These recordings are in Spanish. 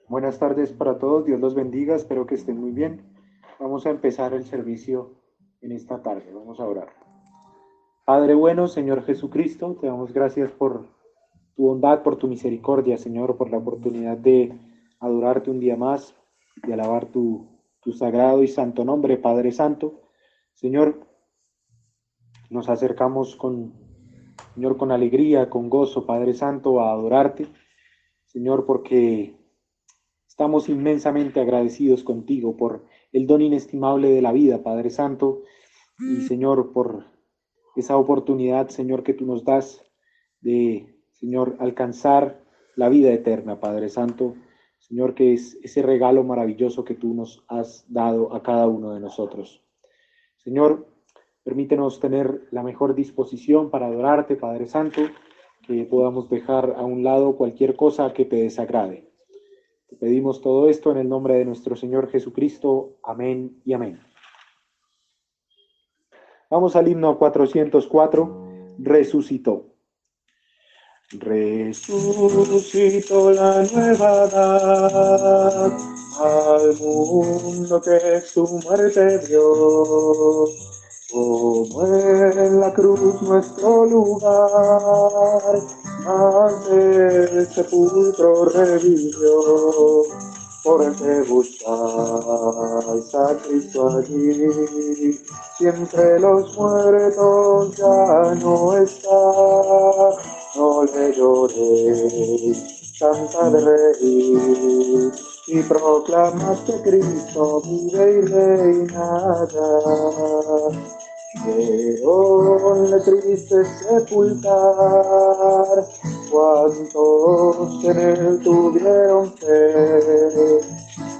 Buenas tardes para todos, Dios los bendiga, espero que estén muy bien. Vamos a empezar el servicio en esta tarde, vamos a orar. Padre bueno, Señor Jesucristo, te damos gracias por tu bondad, por tu misericordia, Señor, por la oportunidad de adorarte un día más, de alabar tu sagrado y santo nombre, Padre Santo. Señor, nos acercamos Señor, con alegría, con gozo, Padre Santo, a adorarte, Señor, porque estamos inmensamente agradecidos contigo por el don inestimable de la vida, Padre Santo, y Señor, por esa oportunidad, Señor, que tú nos das de, Señor, alcanzar la vida eterna, Padre Santo, Señor, que es ese regalo maravilloso que tú nos has dado a cada uno de nosotros. Señor, permítenos tener la mejor disposición para adorarte, Padre Santo, que podamos dejar a un lado cualquier cosa que te desagrade. Te pedimos todo esto en el nombre de nuestro Señor Jesucristo. Amén y amén. Vamos al himno 404, Resucitó. Resucitó la nueva edad al mundo que su muerte dio. Como en la cruz nuestro lugar, ante el sepulcro revivió. Porque buscáis a Cristo allí, si entre los muertos ya no está, no le lloréis, cantad reír, y proclamad que Cristo vive y reina. Vieronle triste sepultar, cuantos en él tuvieron fe,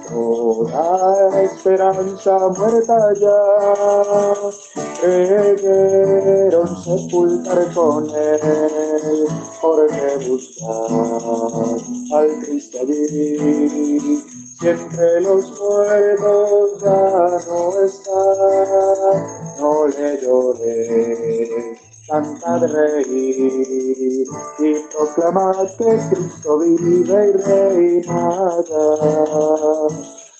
toda esperanza muerta ya, creyeron sepultar con él, porque buscar al Cristo allí, si entre los muertos ya no está, no le lloré, cantad reír, y proclamad que Cristo vive y reina ya.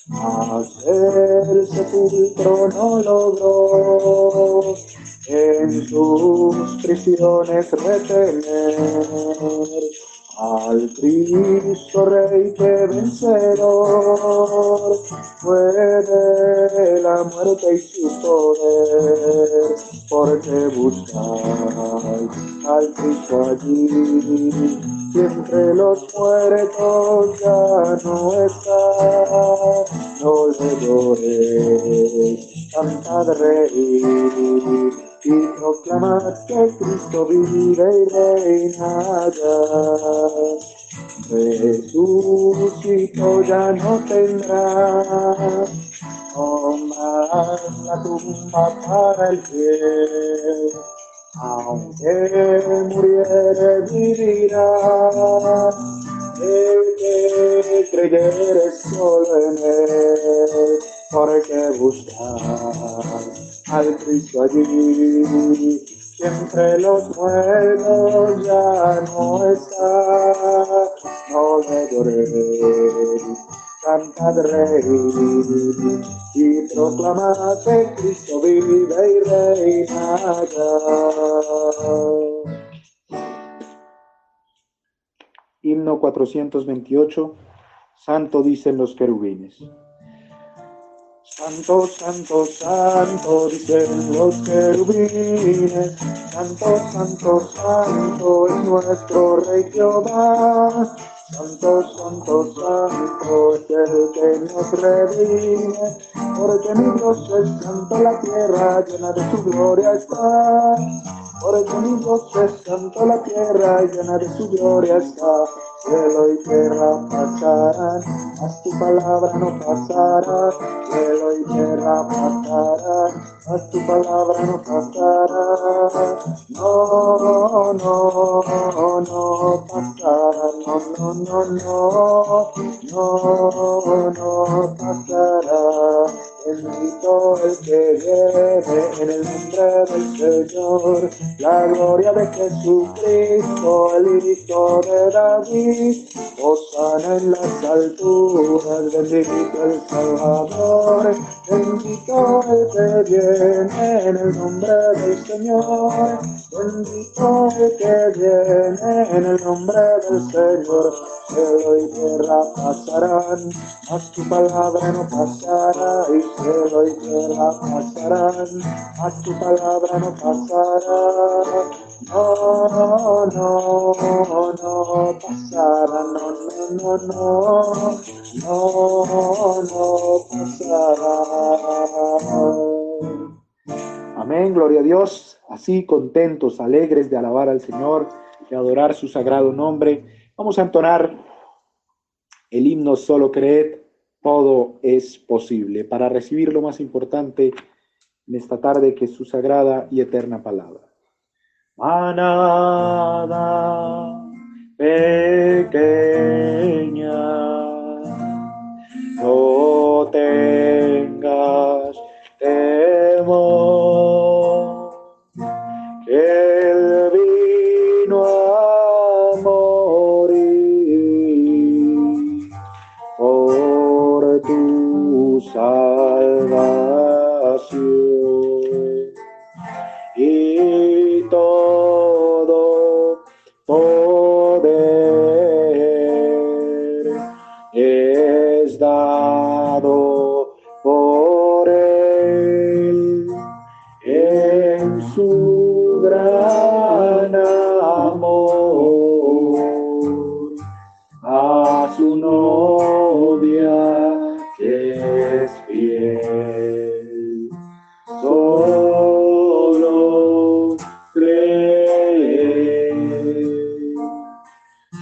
Mas el sepulcro no logró en sus prisiones retener al Cristo Rey que vencedor fue de la muerte y su poder, porque buscáis al Cristo allí, si entre los muertos ya no está, no le lloréis, cantad reír, y proclamad que Cristo vive y reina ya. Resucitó, ya no tendrá no más la tumba para el fiel, aunque muriere vivirá, el que creyere solo en él, porque buscar al Cristo allí, que entre los muertos ya no está, no le lloréis, cantad reír, y proclamad que Cristo vive y reina ya. Himno 428, Santo dicen los querubines. Santo, santo, santo, dicen los querubines, santo, santo, santo es nuestro Rey Jehová. Santo, santo, santo es el que nos redime, porque mi Dios es santo, la tierra llena de su gloria está. Porque mi Dios es santo, la tierra llena de su gloria está. Cielo y tierra pasarán, mas tu palabra no pasará. Cielo y tierra pasarán, mas tu palabra no pasará. No, no, no pasará, no pasará. Bendito el que viene en el nombre del Señor. La gloria de Jesucristo, el Hijo de David. Hosana en las alturas, bendito el Salvador. Bendito el que viene en el nombre del Señor. Bendito el que viene en el nombre del Señor. Cielo y tierra pasarán, mas tu palabra no pasará. Y cielo y tierra pasarán, mas tu palabra no pasará. No, no, no pasará, no pasará. Amén, gloria a Dios. Así contentos, alegres de alabar al Señor, de adorar su sagrado nombre. Vamos a entonar el himno Solo creed, todo es posible, para recibir lo más importante en esta tarde, que es su sagrada y eterna palabra. Manada pequeña, no tengas temor, que Él vino a morir por tu salvación, y todo poder es dado por Él en su gran amor a su novia que es fiel. Solo cree,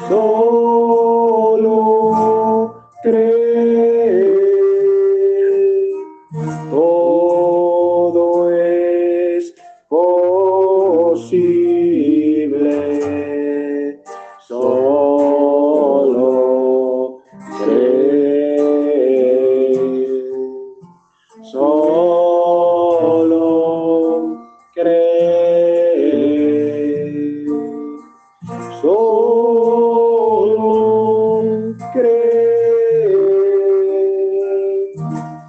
solo cree, todo es posible, solo cree, solo cree, solo cree,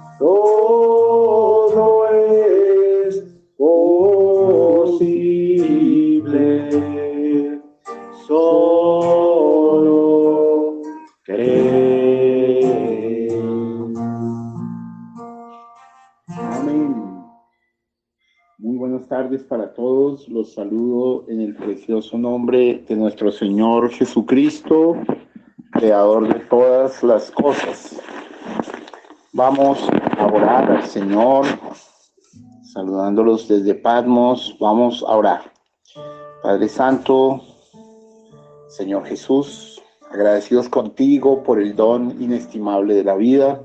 todo es posible, solo cree. Amén. Muy buenas tardes para todos. Los saludo en el precioso nombre de nuestro Señor Jesucristo, Creador de todas las cosas. Vamos a orar al Señor, saludándolos desde Patmos. Vamos a orar. Padre Santo, Señor Jesús, agradecidos contigo por el don inestimable de la vida,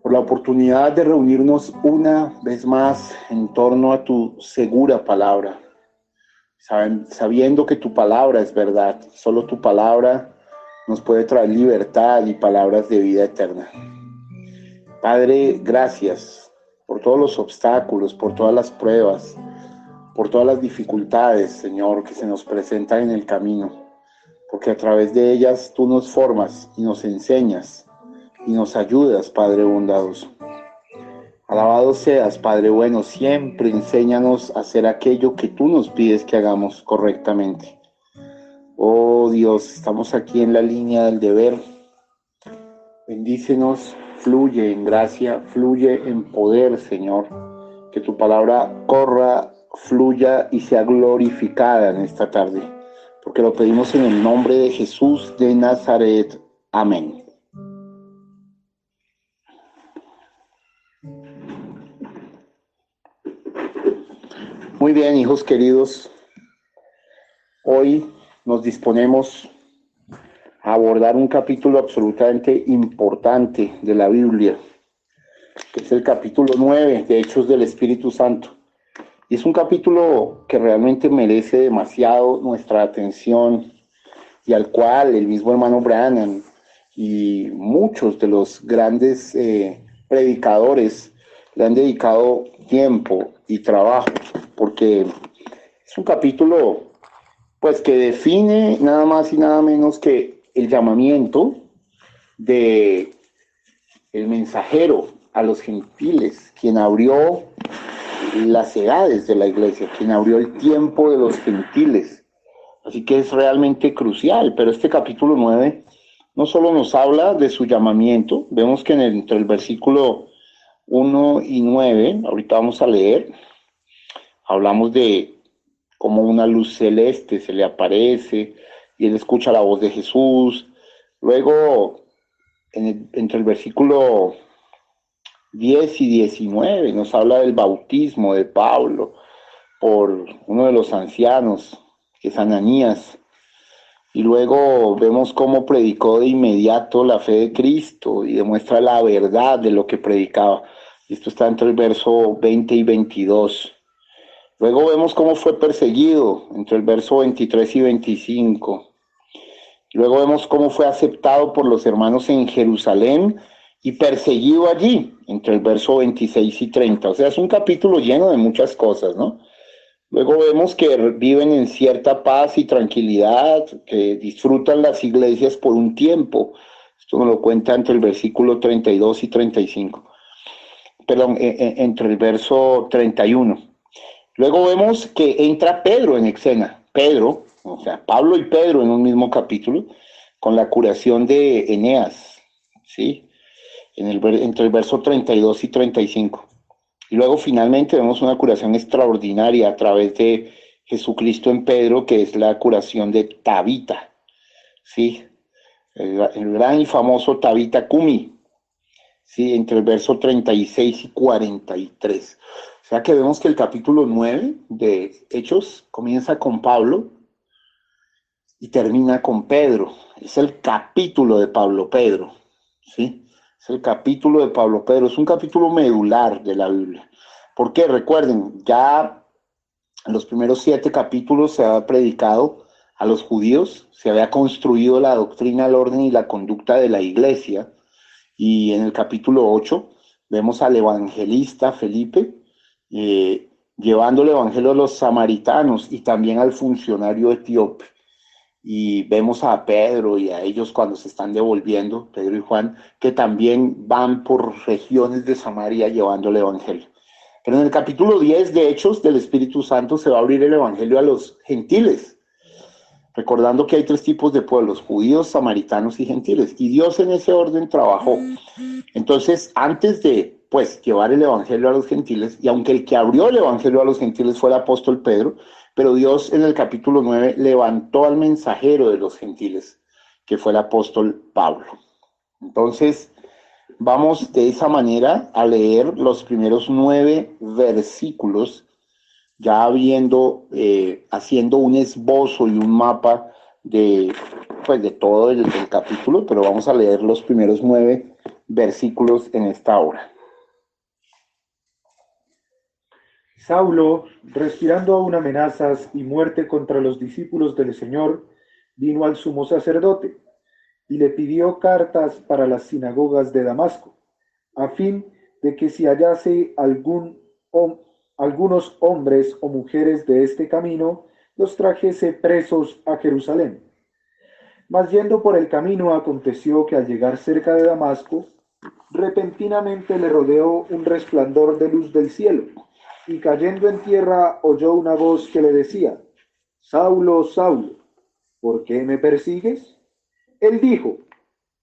por la oportunidad de reunirnos una vez más en torno a tu segura palabra, sabiendo que tu palabra es verdad. Solo tu palabra nos puede traer libertad y palabras de vida eterna. Padre, gracias por todos los obstáculos, por todas las pruebas, por todas las dificultades, Señor, que se nos presentan en el camino, porque a través de ellas tú nos formas y nos enseñas y nos ayudas, Padre bondadoso. Alabado seas, Padre bueno, siempre enséñanos a hacer aquello que tú nos pides que hagamos correctamente. Oh Dios, estamos aquí en la línea del deber. Bendícenos, fluye en gracia, fluye en poder, Señor. Que tu palabra corra, fluya y sea glorificada en esta tarde, porque lo pedimos en el nombre de Jesús de Nazaret. Amén. Muy bien, hijos queridos, hoy nos disponemos a abordar un capítulo absolutamente importante de la Biblia, que es el capítulo 9 de Hechos del Espíritu Santo. Y es un capítulo que realmente merece demasiado nuestra atención, y al cual el mismo hermano Branham y muchos de los grandes predicadores le han dedicado tiempo y trabajo, porque es un capítulo pues que define nada más y nada menos que el llamamiento de el mensajero a los gentiles, quien abrió las edades de la iglesia, quien abrió el tiempo de los gentiles. Así que es realmente crucial, pero este capítulo 9 no solo nos habla de su llamamiento, vemos que entre el versículo 1 y 9, ahorita vamos a leer, hablamos de cómo una luz celeste se le aparece y él escucha la voz de Jesús. Luego, entre el versículo 10 y 19, nos habla del bautismo de Pablo por uno de los ancianos, que es Ananías. Y luego vemos cómo predicó de inmediato la fe de Cristo y demuestra la verdad de lo que predicaba. Esto está entre el verso 20 y 22. Luego vemos cómo fue perseguido entre el verso 23 y 25. Luego vemos cómo fue aceptado por los hermanos en Jerusalén y perseguido allí, entre el verso 26 y 30. O sea, es un capítulo lleno de muchas cosas, ¿no? Luego vemos que viven en cierta paz y tranquilidad, que disfrutan las iglesias por un tiempo. Esto nos lo cuenta entre el versículo 32 y 35. Perdón, entre el verso 31. Luego vemos que entra Pedro en escena. Pedro, o sea, Pablo y Pedro en un mismo capítulo, con la curación de Eneas, ¿sí? Entre el verso 32 y 35. Y luego finalmente vemos una curación extraordinaria a través de Jesucristo en Pedro, que es la curación de Tabita, ¿sí? El gran y famoso Tabita Cumi, ¿sí? Entre el verso 36 y 43. O sea que vemos que el capítulo 9 de Hechos comienza con Pablo y termina con Pedro. Es el capítulo de Pablo Pedro, ¿sí? Es el capítulo de Pablo Pedro. Es un capítulo medular de la Biblia. Porque recuerden, ya en los primeros 7 capítulos se había predicado a los judíos, se había construido la doctrina, el orden y la conducta de la iglesia. Y en el capítulo 8 vemos al evangelista Felipe llevando el evangelio a los samaritanos y también al funcionario etíope. Y vemos a Pedro y a ellos cuando se están devolviendo, Pedro y Juan, que también van por regiones de Samaria llevando el evangelio. Pero en el capítulo 10 de Hechos del Espíritu Santo se va a abrir el evangelio a los gentiles, recordando que hay 3 tipos de pueblos: judíos, samaritanos y gentiles. Y Dios en ese orden trabajó. Entonces, antes de llevar el evangelio a los gentiles, y aunque el que abrió el evangelio a los gentiles fue el apóstol Pedro, pero Dios en el capítulo 9 levantó al mensajero de los gentiles, que fue el apóstol Pablo. Entonces, vamos de esa manera a leer los primeros 9 versículos, ya haciendo un esbozo y un mapa de todo el capítulo, pero vamos a leer los primeros 9 versículos en esta hora. Saulo, respirando aún amenazas y muerte contra los discípulos del Señor, vino al sumo sacerdote y le pidió cartas para las sinagogas de Damasco, a fin de que si hallase algunos hombres o mujeres de este camino, los trajese presos a Jerusalén. Mas yendo por el camino, aconteció que al llegar cerca de Damasco, repentinamente le rodeó un resplandor de luz del cielo, y cayendo en tierra oyó una voz que le decía: Saulo, Saulo, ¿por qué me persigues? Él dijo: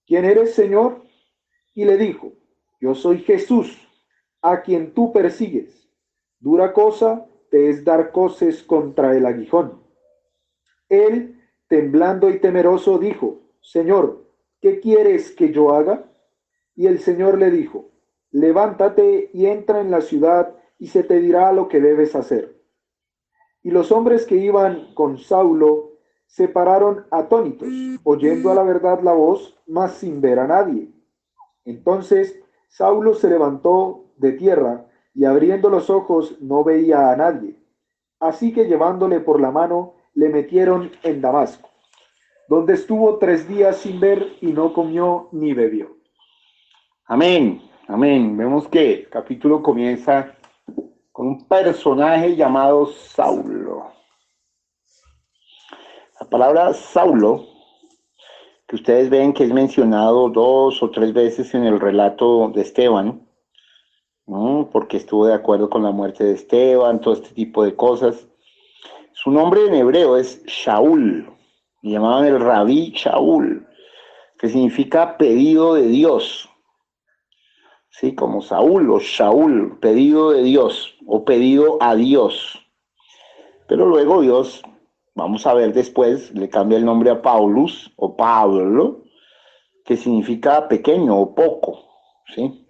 ¿Quién eres, Señor? Y le dijo: Yo soy Jesús, a quien tú persigues. Dura cosa te es dar coces contra el aguijón. Él, temblando y temeroso, dijo: Señor, ¿qué quieres que yo haga? Y el Señor le dijo: Levántate y entra en la ciudad, y se te dirá lo que debes hacer. Y los hombres que iban con Saulo se pararon atónitos, oyendo a la verdad la voz, mas sin ver a nadie. Entonces Saulo se levantó de tierra, y abriendo los ojos no veía a nadie. Así que llevándole por la mano, le metieron en Damasco, donde estuvo 3 días sin ver y no comió ni bebió. Amén. Amén. Vemos que el capítulo comienza con un personaje llamado Saulo. La palabra Saulo, que ustedes ven que es mencionado 2 o 3 veces en el relato de Esteban, ¿no? Porque estuvo de acuerdo con la muerte de Esteban, todo este tipo de cosas. Su nombre en hebreo es Shaul, le llamaban el Rabí Shaul, que significa pedido de Dios, ¿sí? Como Saúl o Shaul, pedido de Dios o pedido a Dios. Pero luego Dios, vamos a ver después, le cambia el nombre a Paulus o Pablo, que significa pequeño o poco, ¿sí?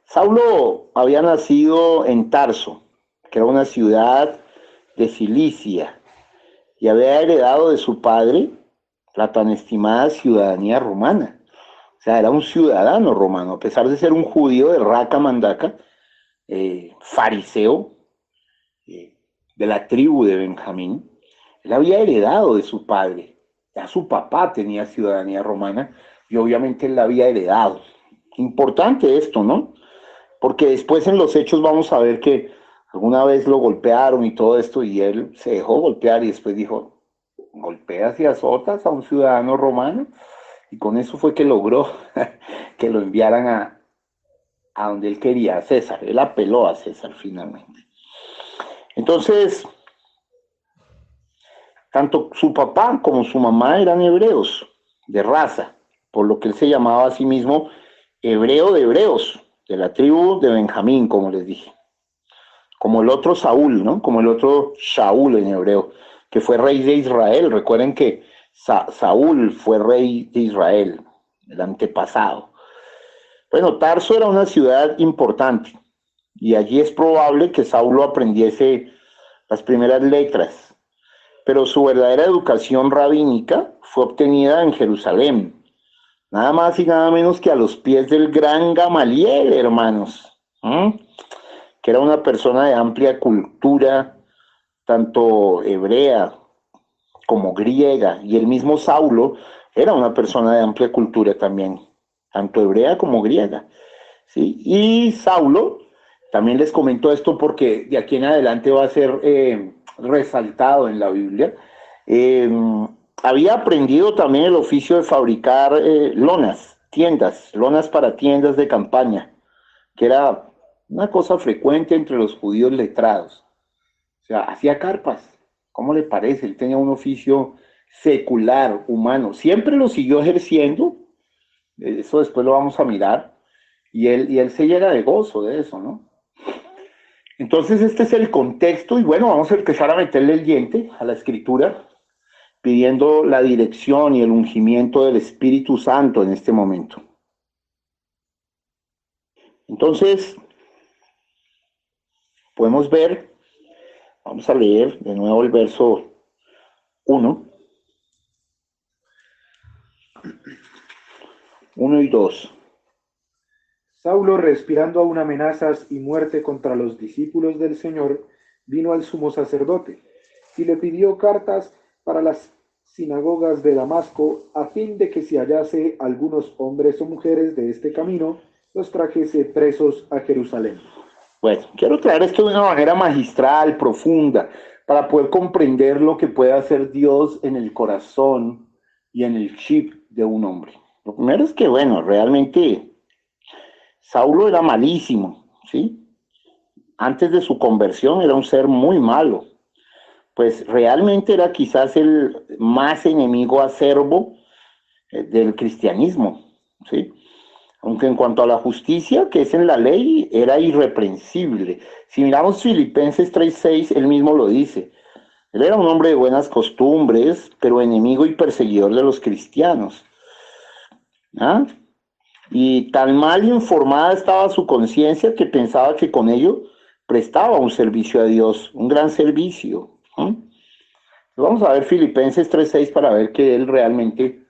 Saulo había nacido en Tarso, que era una ciudad de Cilicia, y había heredado de su padre la tan estimada ciudadanía romana. O sea, era un ciudadano romano, a pesar de ser un judío de raca mandaca, fariseo, de la tribu de Benjamín. Él había heredado de su padre. Ya su papá tenía ciudadanía romana y obviamente él la había heredado. Importante esto, ¿no? Porque después en los hechos vamos a ver que alguna vez lo golpearon y todo esto y él se dejó golpear y después dijo, golpeas y azotas a un ciudadano romano, y con eso fue que logró que lo enviaran a donde él quería, a César. Él apeló a César finalmente. Entonces, tanto su papá como su mamá eran hebreos de raza, por lo que él se llamaba a sí mismo hebreo de hebreos, de la tribu de Benjamín, como les dije. Como el otro Saúl, ¿no? Como el otro Shaul en hebreo, que fue rey de Israel. Recuerden que Saúl fue rey de Israel, el antepasado. Bueno, Tarso era una ciudad importante y allí es probable que Saulo aprendiese las primeras letras, pero su verdadera educación rabínica fue obtenida en Jerusalén, nada más y nada menos que a los pies del gran Gamaliel, hermanos, que era una persona de amplia cultura, tanto hebrea como griega, y el mismo Saulo era una persona de amplia cultura también, tanto hebrea como griega, ¿sí? Y Saulo, también les comento esto porque de aquí en adelante va a ser resaltado en la Biblia, eh, había aprendido también el oficio de fabricar lonas para tiendas de campaña, que era una cosa frecuente entre los judíos letrados. O sea, hacía carpas. ¿Cómo le parece? Él tenía un oficio secular, humano. Siempre lo siguió ejerciendo. Eso después lo vamos a mirar. Y él se llega de gozo de eso, ¿no? Entonces este es el contexto y bueno, vamos a empezar a meterle el diente a la escritura, pidiendo la dirección y el ungimiento del Espíritu Santo en este momento. Entonces, podemos ver, vamos a leer de nuevo el verso 1 y 2. Saulo, respirando aún amenazas y muerte contra los discípulos del Señor, vino al sumo sacerdote y le pidió cartas para las sinagogas de Damasco, a fin de que si hallase algunos hombres o mujeres de este camino, los trajese presos a Jerusalén. Bueno, quiero traer esto de una manera magistral, profunda, para poder comprender lo que puede hacer Dios en el corazón y en el chip de un hombre. Lo primero es que, bueno, realmente Saulo era malísimo, ¿sí? Antes de su conversión era un ser muy malo. Pues realmente era quizás el más enemigo acerbo del cristianismo, ¿sí? Aunque en cuanto a la justicia, que es en la ley, era irreprensible. Si miramos Filipenses 3:6, él mismo lo dice. Él era un hombre de buenas costumbres, pero enemigo y perseguidor de los cristianos. ¿Ah? Y tan mal informada estaba su conciencia que pensaba que con ello prestaba un servicio a Dios, un gran servicio. Vamos a ver Filipenses 3:6 para ver que él realmente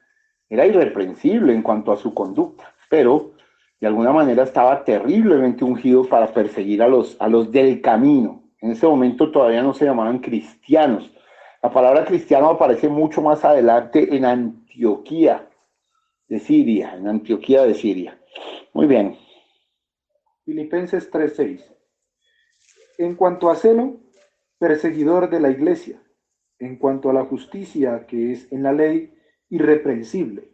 era irreprensible en cuanto a su conducta, pero de alguna manera estaba terriblemente ungido para perseguir a los del camino. En ese momento todavía no se llamaban cristianos. La palabra cristiano aparece mucho más adelante en Antioquía de Siria, Muy bien. Filipenses 3:6. En cuanto a celo, perseguidor de la iglesia. En cuanto a la justicia que es en la ley, irreprensible.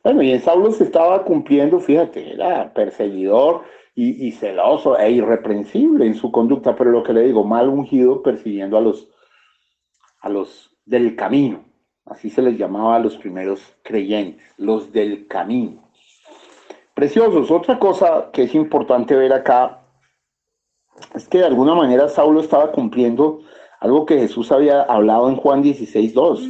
Bueno, y en Saulo se estaba cumpliendo, fíjate, era perseguidor y celoso e irreprensible en su conducta, pero lo que le digo, mal ungido persiguiendo a los del camino. Así se les llamaba a los primeros creyentes, los del camino. Preciosos. Otra cosa que es importante ver acá es que de alguna manera Saulo estaba cumpliendo algo que Jesús había hablado en Juan 16:2.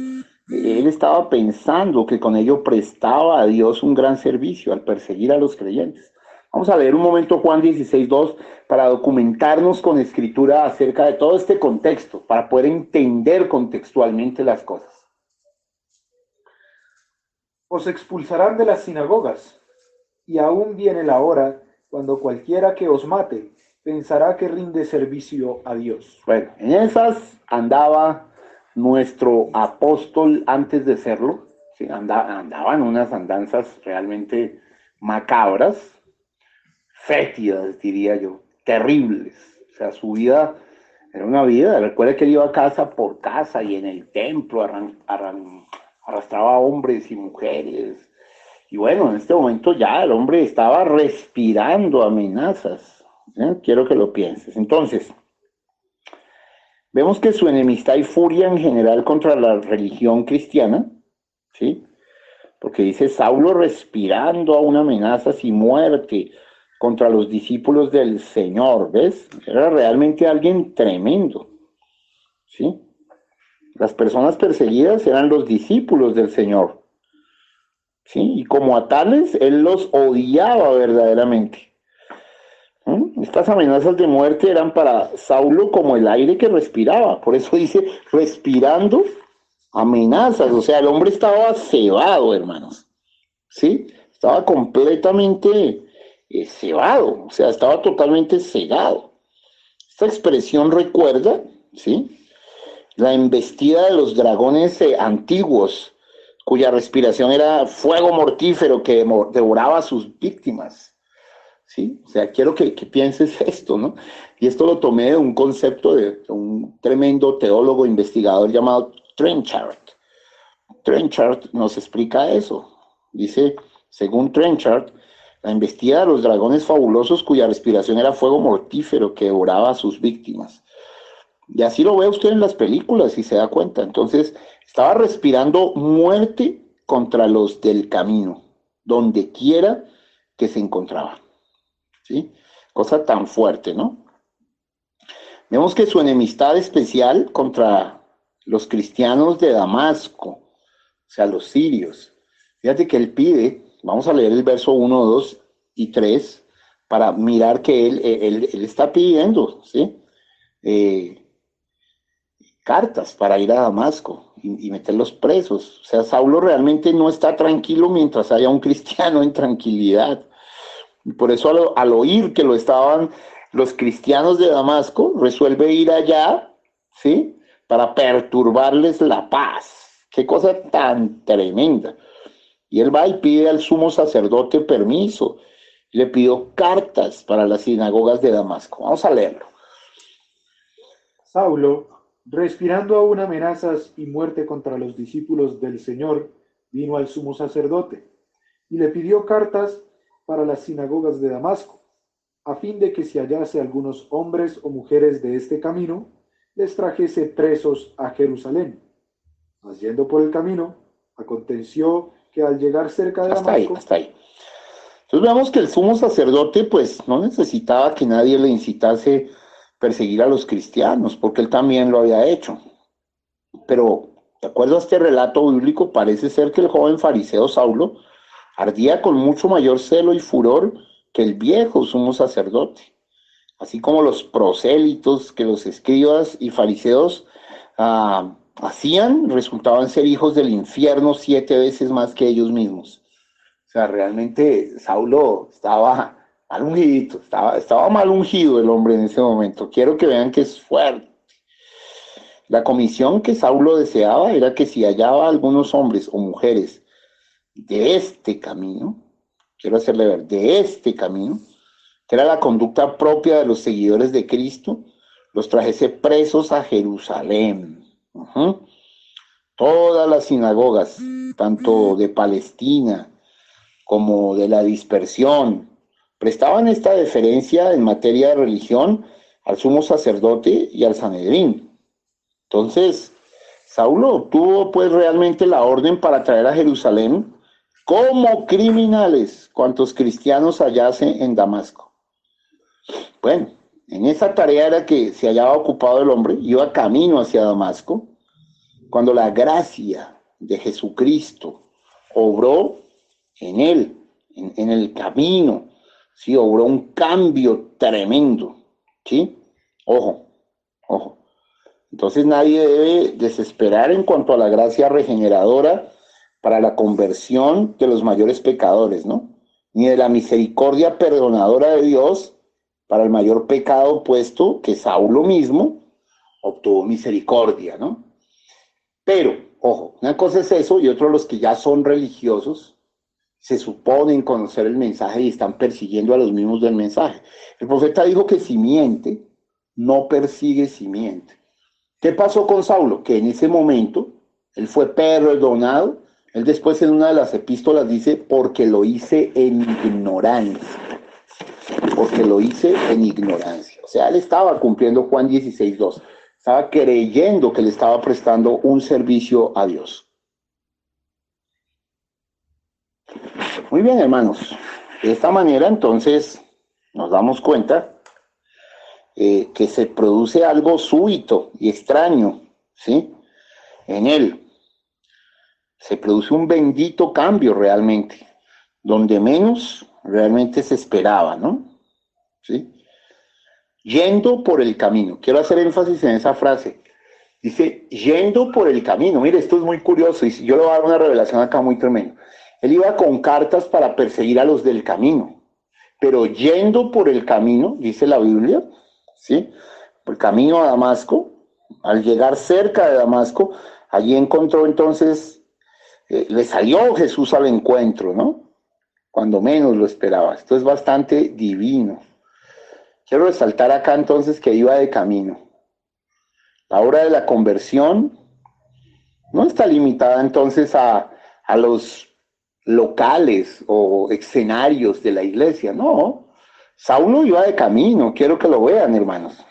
Él estaba pensando que con ello prestaba a Dios un gran servicio al perseguir a los creyentes. Vamos a leer un momento Juan 16:2 para documentarnos con escritura acerca de todo este contexto, para poder entender contextualmente las cosas. Os expulsarán de las sinagogas, y aún viene la hora cuando cualquiera que os mate pensará que rinde servicio a Dios. Bueno, en esas andaba nuestro apóstol antes de serlo. ¿Sí? Andaban unas andanzas realmente macabras, fétidas, diría yo, terribles. O sea, su vida era una vida. Recuerda que él iba casa por casa y en el templo arrastraba hombres y mujeres. Y bueno, en este momento ya el hombre estaba respirando amenazas. Quiero que lo pienses. Entonces, vemos que su enemistad y furia en general contra la religión cristiana, ¿sí? Porque dice Saulo respirando aún amenazas y muerte contra los discípulos del Señor, ¿ves? Era realmente alguien tremendo, ¿sí? Las personas perseguidas eran los discípulos del Señor, ¿sí? Y como a tales, él los odiaba verdaderamente. Estas amenazas de muerte eran para Saulo como el aire que respiraba. Por eso dice, respirando amenazas. O sea, el hombre estaba cebado, hermanos. ¿Sí? Estaba completamente cebado. O sea, estaba totalmente cegado. Esta expresión recuerda, ¿sí? La embestida de los dragones antiguos, cuya respiración era fuego mortífero que devoraba a sus víctimas. ¿Sí? O sea, quiero que pienses esto, ¿no? Y esto lo tomé de un concepto de un tremendo teólogo investigador llamado Trenchard. Trenchard nos explica eso. Dice, según Trenchard, la embestida de los dragones fabulosos cuya respiración era fuego mortífero que devoraba a sus víctimas. Y así lo ve usted en las películas y se da cuenta. Entonces, estaba respirando muerte contra los del camino, donde quiera que se encontraba. ¿Sí? Cosa tan fuerte, ¿no? Vemos que su enemistad especial contra los cristianos de Damasco, o sea, los sirios. Fíjate que él pide, vamos a leer el verso 1, 2 y 3, para mirar que él está pidiendo, ¿sí? Cartas para ir a Damasco y meterlos presos. O sea, Saulo realmente no está tranquilo mientras haya un cristiano en tranquilidad. Y por eso al oír que lo estaban los cristianos de Damasco, resuelve ir allá, ¿sí? Para perturbarles la paz. Qué cosa tan tremenda. Y él va y pide al sumo sacerdote permiso. Le pidió cartas para las sinagogas de Damasco. Vamos a leerlo. Saulo, respirando aún amenazas y muerte contra los discípulos del Señor, vino al sumo sacerdote y le pidió cartas para las sinagogas de Damasco, a fin de que si hallase algunos hombres o mujeres de este camino, les trajese presos a Jerusalén. Mas yendo por el camino, aconteció que al llegar cerca de Damasco... Hasta ahí. Entonces vemos que el sumo sacerdote pues no necesitaba que nadie le incitase a perseguir a los cristianos, porque él también lo había hecho. Pero, de acuerdo a este relato bíblico, parece ser que el joven fariseo Saulo ardía con mucho mayor celo y furor que el viejo sumo sacerdote, así como los prosélitos que los escribas y fariseos hacían, resultaban ser hijos del infierno 7 veces más que ellos mismos. O sea, realmente Saulo estaba mal ungido, estaba mal ungido el hombre en ese momento. Quiero que vean que es fuerte. La comisión que Saulo deseaba era que si hallaba algunos hombres o mujeres de este camino, quiero hacerle ver, de este camino, que era la conducta propia de los seguidores de Cristo, los trajese presos a Jerusalén. Todas las sinagogas, tanto de Palestina como de la dispersión, prestaban esta deferencia en materia de religión al sumo sacerdote y al Sanedrín. Entonces, Saulo obtuvo pues realmente la orden para traer a Jerusalén como criminales cuantos cristianos hallase en Damasco. Bueno, en esa tarea era que se hallaba ocupado el hombre, iba camino hacia Damasco, cuando la gracia de Jesucristo obró en él, en el camino, ¿sí? Obró un cambio tremendo, ¿sí? Ojo, ojo. Entonces nadie debe desesperar en cuanto a la gracia regeneradora para la conversión de los mayores pecadores, ¿no? Ni de la misericordia perdonadora de Dios para el mayor pecado, puesto que Saulo mismo obtuvo misericordia, ¿no? Pero, ojo, una cosa es eso y otro los que ya son religiosos, se suponen conocer el mensaje y están persiguiendo a los mismos del mensaje. El profeta dijo que si miente, no persigue si miente. ¿Qué pasó con Saulo? Que en ese momento él fue perdonado. Él después en una de las epístolas dice, porque lo hice en ignorancia. Porque lo hice en ignorancia. O sea, él estaba cumpliendo Juan 16:2. Estaba creyendo que le estaba prestando un servicio a Dios. Muy bien, hermanos. De esta manera, entonces, nos damos cuenta que se produce algo súbito y extraño, ¿sí? En él. Se produce un bendito cambio realmente, donde menos realmente se esperaba, ¿no? ¿Sí? Yendo por el camino. Quiero hacer énfasis en esa frase. Dice, yendo por el camino. Mire, esto es muy curioso y yo le voy a dar una revelación acá muy tremenda. Él iba con cartas para perseguir a los del camino, pero yendo por el camino, dice la Biblia, ¿sí? Por el camino a Damasco, al llegar cerca de Damasco, allí encontró entonces, le salió Jesús al encuentro, ¿no? Cuando menos lo esperaba. Esto es bastante divino. Quiero resaltar acá entonces que iba de camino. La obra de la conversión no está limitada entonces a los locales o escenarios de la iglesia, no. Saulo iba de camino, quiero que lo vean, hermanos.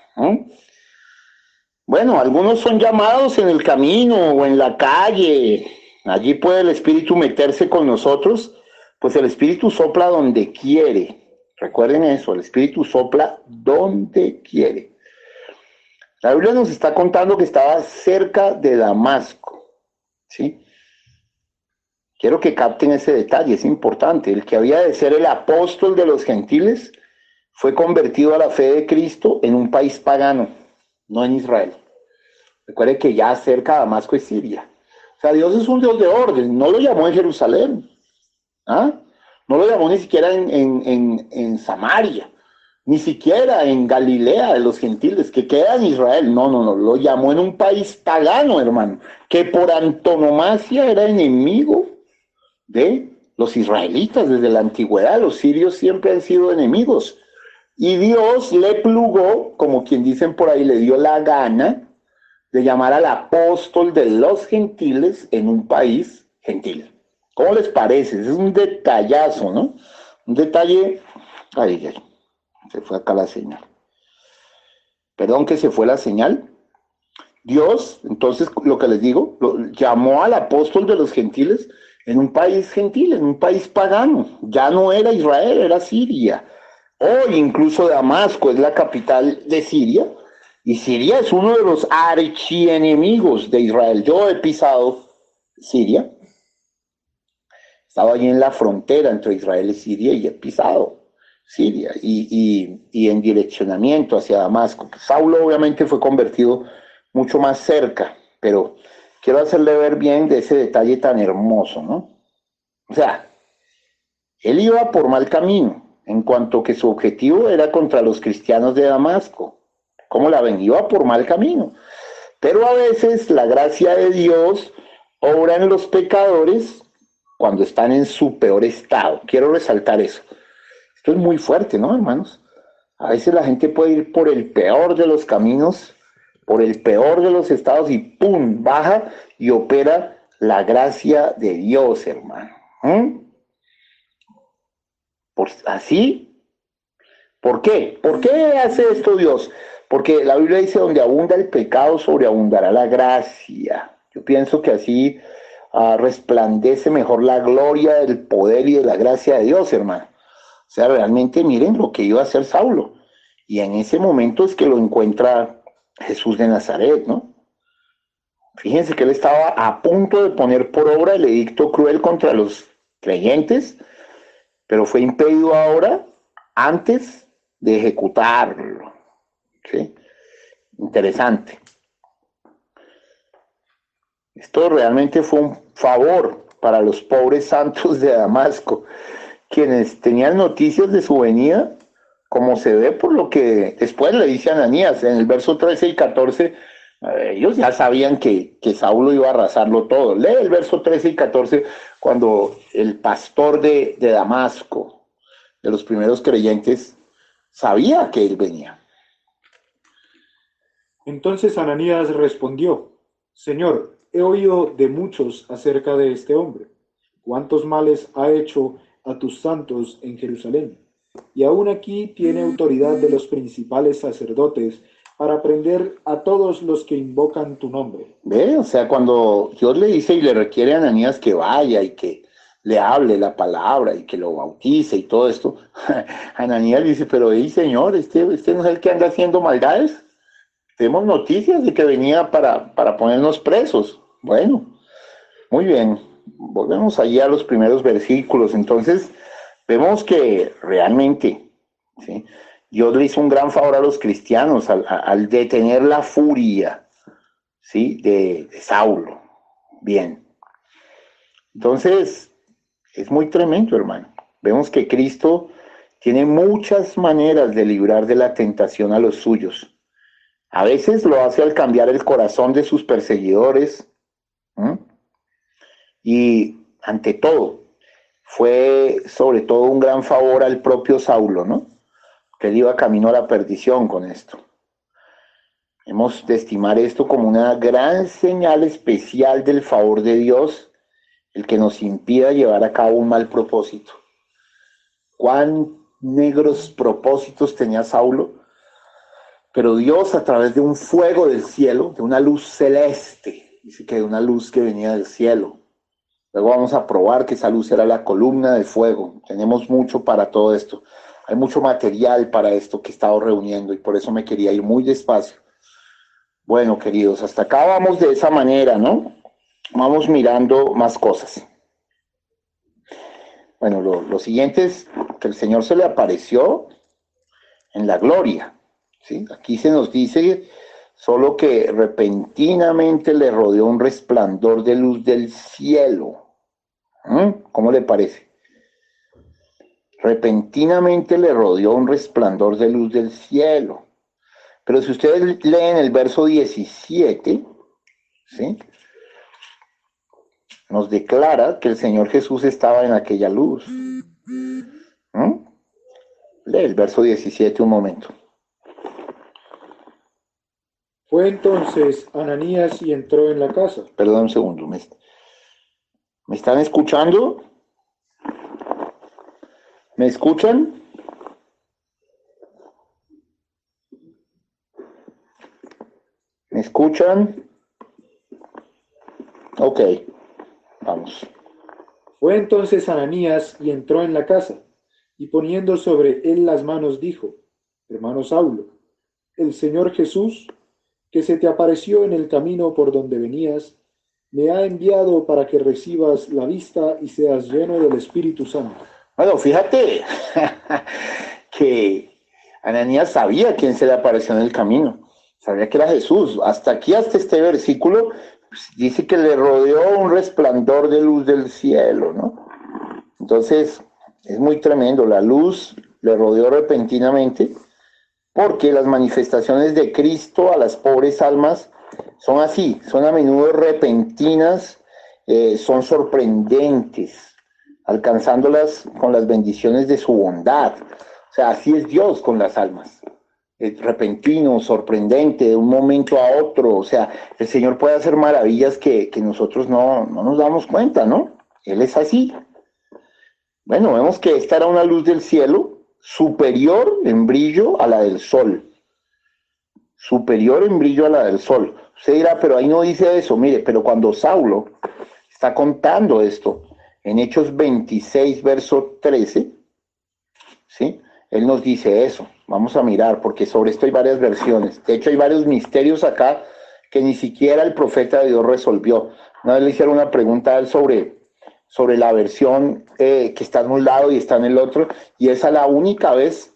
Bueno, algunos son llamados en el camino o en la calle. Allí puede el Espíritu meterse con nosotros, pues el Espíritu sopla donde quiere. Recuerden eso, el Espíritu sopla donde quiere. La Biblia nos está contando que estaba cerca de Damasco, ¿sí? Quiero que capten ese detalle, es importante. El que había de ser el apóstol de los gentiles fue convertido a la fe de Cristo en un país pagano, no en Israel. Recuerde que ya cerca de Damasco es Siria. O sea, Dios es un Dios de orden, no lo llamó en Jerusalén, ¿ah? No lo llamó ni siquiera en Samaria, ni siquiera en Galilea de los gentiles, que queda en Israel. No, lo llamó en un país pagano, hermano, que por antonomasia era enemigo de los israelitas desde la antigüedad. Los sirios siempre han sido enemigos. Y Dios le plugó, como quien dicen por ahí, le dio la gana de llamar al apóstol de los gentiles en un país gentil. ¿Cómo les parece? Es un detallazo, ¿no? Un detalle... Ay, se fue acá la señal. Perdón que se fue la señal. Dios, entonces, lo que les digo, llamó al apóstol de los gentiles en un país gentil, en un país pagano. Ya no era Israel, era Siria. Hoy incluso Damasco es la capital de Siria, y Siria es uno de los archienemigos de Israel. Yo he pisado Siria, estaba allí en la frontera entre Israel y Siria y he pisado Siria y en direccionamiento hacia Damasco. Saulo obviamente fue convertido mucho más cerca, pero quiero hacerle ver bien de ese detalle tan hermoso, ¿no? O sea, él iba por mal camino, en cuanto que su objetivo era contra los cristianos de Damasco. ¿Cómo la ven? Iba por mal camino. Pero a veces la gracia de Dios obra en los pecadores cuando están en su peor estado. Quiero resaltar eso. Esto es muy fuerte, ¿no, hermanos? A veces la gente puede ir por el peor de los caminos, por el peor de los estados y ¡pum! Baja y opera la gracia de Dios, hermano. Así. ¿Por qué? ¿Por qué hace esto Dios? Porque la Biblia dice, donde abunda el pecado, sobreabundará la gracia. Yo pienso que así resplandece mejor la gloria del poder y de la gracia de Dios, hermano. O sea, realmente miren lo que iba a hacer Saulo. Y en ese momento es que lo encuentra Jesús de Nazaret, ¿no? Fíjense que él estaba a punto de poner por obra el edicto cruel contra los creyentes, pero fue impedido ahora antes de ejecutarlo. ¿Sí? Interesante. Esto realmente fue un favor para los pobres santos de Damasco, quienes tenían noticias de su venida, como se ve por lo que después le dice a Ananías en el verso 13 y 14. Ellos ya sabían que Saulo iba a arrasarlo todo. Lee el verso 13 y 14 cuando el pastor de Damasco, de los primeros creyentes, sabía que él venía. Entonces Ananías respondió: Señor, he oído de muchos acerca de este hombre, cuántos males ha hecho a tus santos en Jerusalén, y aún aquí tiene autoridad de los principales sacerdotes para prender a todos los que invocan tu nombre. ¿Ve? O sea, cuando Dios le dice y le requiere a Ananías que vaya y que le hable la palabra y que lo bautice y todo esto, Ananías dice, pero Señor, este no es el que anda haciendo maldades. Tenemos noticias de que venía para ponernos presos. Bueno, muy bien. Volvemos allí a los primeros versículos. Entonces, vemos que realmente, ¿sí?, Dios le hizo un gran favor a los cristianos al detener la furia, ¿sí?, de Saulo. Bien. Entonces, es muy tremendo, hermano. Vemos que Cristo tiene muchas maneras de librar de la tentación a los suyos. A veces lo hace al cambiar el corazón de sus perseguidores. Y ante todo, fue sobre todo un gran favor al propio Saulo, ¿no? Que él iba camino a la perdición con esto. Hemos de estimar esto como una gran señal especial del favor de Dios, el que nos impida llevar a cabo un mal propósito. Cuán negros propósitos tenía Saulo, pero Dios, a través de un fuego del cielo, de una luz celeste, dice que de una luz que venía del cielo. Luego vamos a probar que esa luz era la columna de fuego. Tenemos mucho para todo esto. Hay mucho material para esto que he estado reuniendo y por eso me quería ir muy despacio. Bueno, queridos, hasta acá vamos de esa manera, ¿no? Vamos mirando más cosas. Bueno, lo siguiente es que el Señor se le apareció en la gloria, ¿sí? Aquí se nos dice solo que repentinamente le rodeó un resplandor de luz del cielo. ¿Cómo le parece? Repentinamente le rodeó un resplandor de luz del cielo. Pero si ustedes leen el verso 17, ¿sí?, nos declara que el Señor Jesús estaba en aquella luz. Lee el verso 17 un momento. Fue entonces Ananías y entró en la casa. Perdón un segundo. ¿Me están escuchando? ¿Me escuchan? ¿Me escuchan? Ok, vamos. Fue entonces Ananías y entró en la casa, y poniendo sobre él las manos dijo: Hermano Saulo, el Señor Jesús, que se te apareció en el camino por donde venías, me ha enviado para que recibas la vista y seas lleno del Espíritu Santo. Bueno, fíjate que Ananías sabía quién se le apareció en el camino. Sabía que era Jesús. Hasta aquí, hasta este versículo, pues, dice que le rodeó un resplandor de luz del cielo, ¿no? Entonces, es muy tremendo. La luz le rodeó repentinamente, porque las manifestaciones de Cristo a las pobres almas son así, son a menudo repentinas son sorprendentes, alcanzándolas con las bendiciones de su bondad. O sea, así es Dios con las almas. Es repentino, sorprendente, de un momento a otro. O sea, el Señor puede hacer maravillas que nosotros no nos damos cuenta, ¿no? Él es así. Bueno, vemos que esta era una luz del cielo superior en brillo a la del sol. Superior en brillo a la del sol. Usted dirá, pero ahí no dice eso. Mire, pero cuando Saulo está contando esto, en Hechos 26, verso 13, ¿sí? Él nos dice eso. Vamos a mirar, porque sobre esto hay varias versiones. De hecho, hay varios misterios acá que ni siquiera el profeta de Dios resolvió. Una vez le hicieron una pregunta a él sobre la versión que está en un lado y está en el otro, y esa es la única vez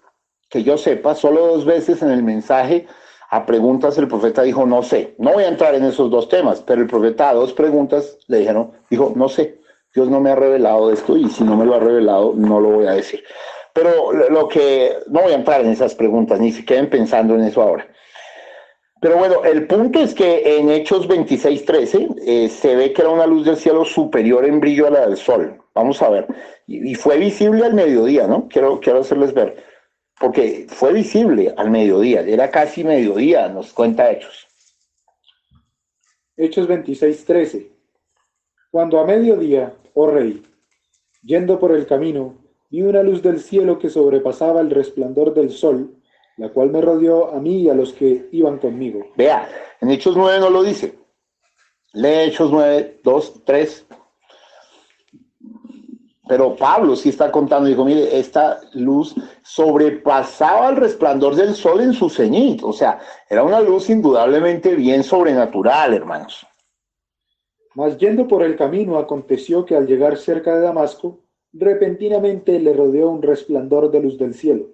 que yo sepa, solo 2 veces en el mensaje a preguntas el profeta dijo, no sé, no voy a entrar en esos 2 temas, pero el profeta a 2 preguntas le dijo, no sé, Dios no me ha revelado esto y si no me lo ha revelado no lo voy a decir. Pero lo que, no voy a entrar en esas preguntas, ni se queden pensando en eso ahora. Pero bueno, el punto es que en Hechos 26:13 se ve que era una luz del cielo superior en brillo a la del sol. Vamos a ver. Y fue visible al mediodía, ¿no? Quiero hacerles ver. Porque fue visible al mediodía. Era casi mediodía, nos cuenta Hechos. Hechos 26:13. Cuando a mediodía, oh rey, yendo por el camino, vi una luz del cielo que sobrepasaba el resplandor del sol, la cual me rodeó a mí y a los que iban conmigo. Vea, en Hechos 9 no lo dice. Lee Hechos 9, 2, 3. Pero Pablo sí está contando, dijo, mire, esta luz sobrepasaba el resplandor del sol en su cenit. O sea, era una luz indudablemente bien sobrenatural, hermanos. Mas yendo por el camino, aconteció que al llegar cerca de Damasco, repentinamente le rodeó un resplandor de luz del cielo.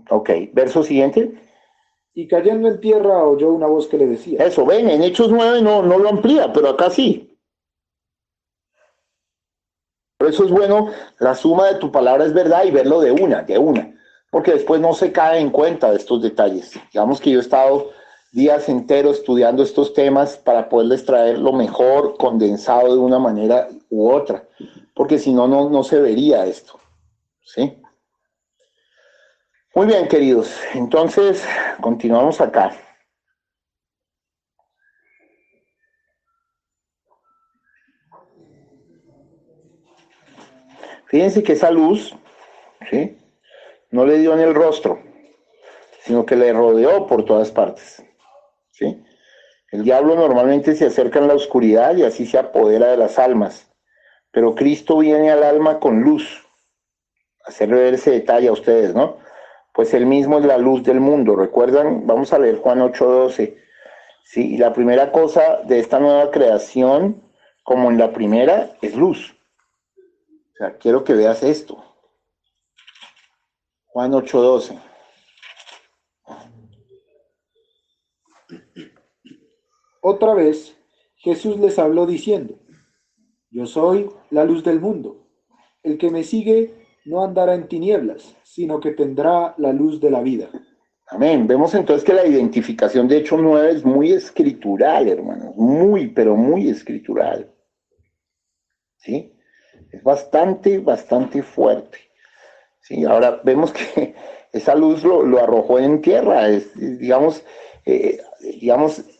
Ok, verso siguiente. Y cayendo en tierra oyó una voz que le decía. Eso, ven, en Hechos 9 no lo amplía, pero acá sí. Por eso es bueno, la suma de tu palabra es verdad y verlo de una, porque después no se cae en cuenta de estos detalles. Digamos que yo he estado días enteros estudiando estos temas para poderles traer lo mejor condensado de una manera u otra, porque si no, no se vería esto, ¿sí? Muy bien, queridos, entonces continuamos acá. Fíjense que esa luz, ¿sí?, no le dio en el rostro, sino que le rodeó por todas partes, ¿sí? El diablo normalmente se acerca en la oscuridad y así se apodera de las almas, pero Cristo viene al alma con luz. Hacerle ver ese detalle a ustedes, ¿no? Pues él mismo es la luz del mundo, ¿recuerdan? Vamos a leer Juan 8:12. Sí, y la primera cosa de esta nueva creación, como en la primera, es luz. O sea, quiero que veas esto. Juan 8:12. Otra vez, Jesús les habló diciendo, yo soy la luz del mundo. El que me sigue no andará en tinieblas, sino que tendrá la luz de la vida. Amén. Vemos entonces que la identificación de Hechos 9 es muy escritural, hermanos. Muy, pero muy escritural. ¿Sí? Es bastante fuerte. ¿Sí? Ahora vemos que esa luz lo arrojó en tierra. Digamos,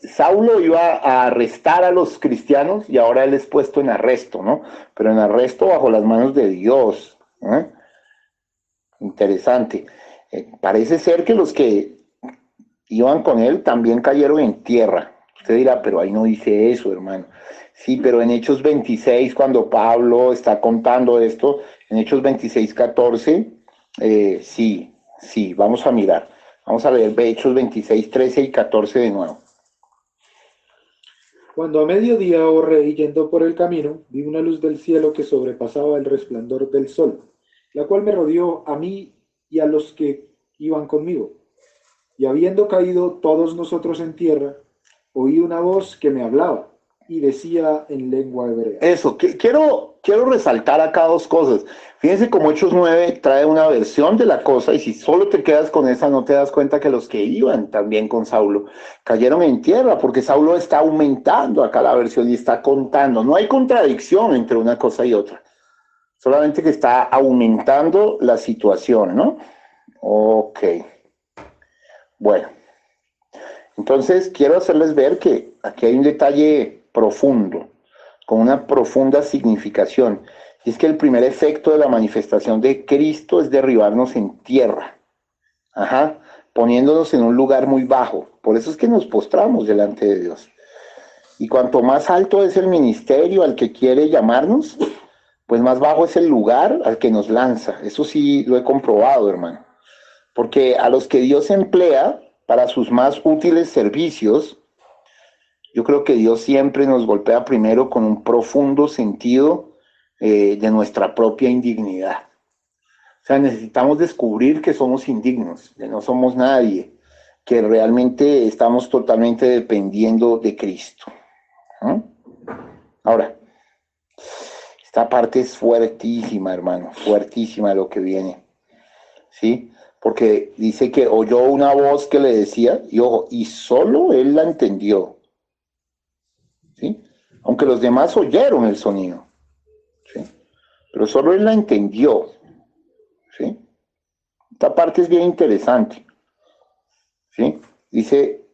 Saulo iba a arrestar a los cristianos y ahora él es puesto en arresto, ¿no? Pero en arresto bajo las manos de Dios. ¿Eh? Interesante. Parece ser que los que iban con él también cayeron en tierra. Usted dirá, pero ahí no dice eso, hermano. Sí, pero en Hechos 26, cuando Pablo está contando esto, en Hechos 26:14, sí, vamos a mirar. Vamos a leer Hechos 26, 13 y 14 de nuevo. Cuando a mediodía, oh rey, yendo por el camino, vi una luz del cielo que sobrepasaba el resplandor del sol, la cual me rodeó a mí y a los que iban conmigo. Y habiendo caído todos nosotros en tierra, oí una voz que me hablaba y decía en lengua hebrea. Eso, quiero resaltar acá dos cosas. Fíjense cómo Hechos 9 trae una versión de la cosa y si solo te quedas con esa no te das cuenta que los que iban también con Saulo cayeron en tierra porque Saulo está aumentando acá la versión y está contando. No hay contradicción entre una cosa y otra. Solamente que está aumentando la situación, ¿no? Ok. Bueno. Entonces quiero hacerles ver que aquí hay un detalle profundo, con una profunda significación. Y es que el primer efecto de la manifestación de Cristo es derribarnos en tierra, poniéndonos en un lugar muy bajo. Por eso es que nos postramos delante de Dios. Y cuanto más alto es el ministerio al que quiere llamarnos, pues más bajo es el lugar al que nos lanza. Eso sí lo he comprobado, hermano. Porque a los que Dios emplea para sus más útiles servicios, yo creo que Dios siempre nos golpea primero con un profundo sentido de nuestra propia indignidad. O sea, necesitamos descubrir que somos indignos, que no somos nadie, que realmente estamos totalmente dependiendo de Cristo. Ahora, esta parte es fuertísima, hermano, fuertísima lo que viene, ¿sí? Porque dice que oyó una voz que le decía, y ojo, y solo él la entendió, ¿sí? Aunque los demás oyeron el sonido, ¿sí? Pero solo él la entendió, ¿sí? Esta parte es bien interesante, ¿sí? Dice,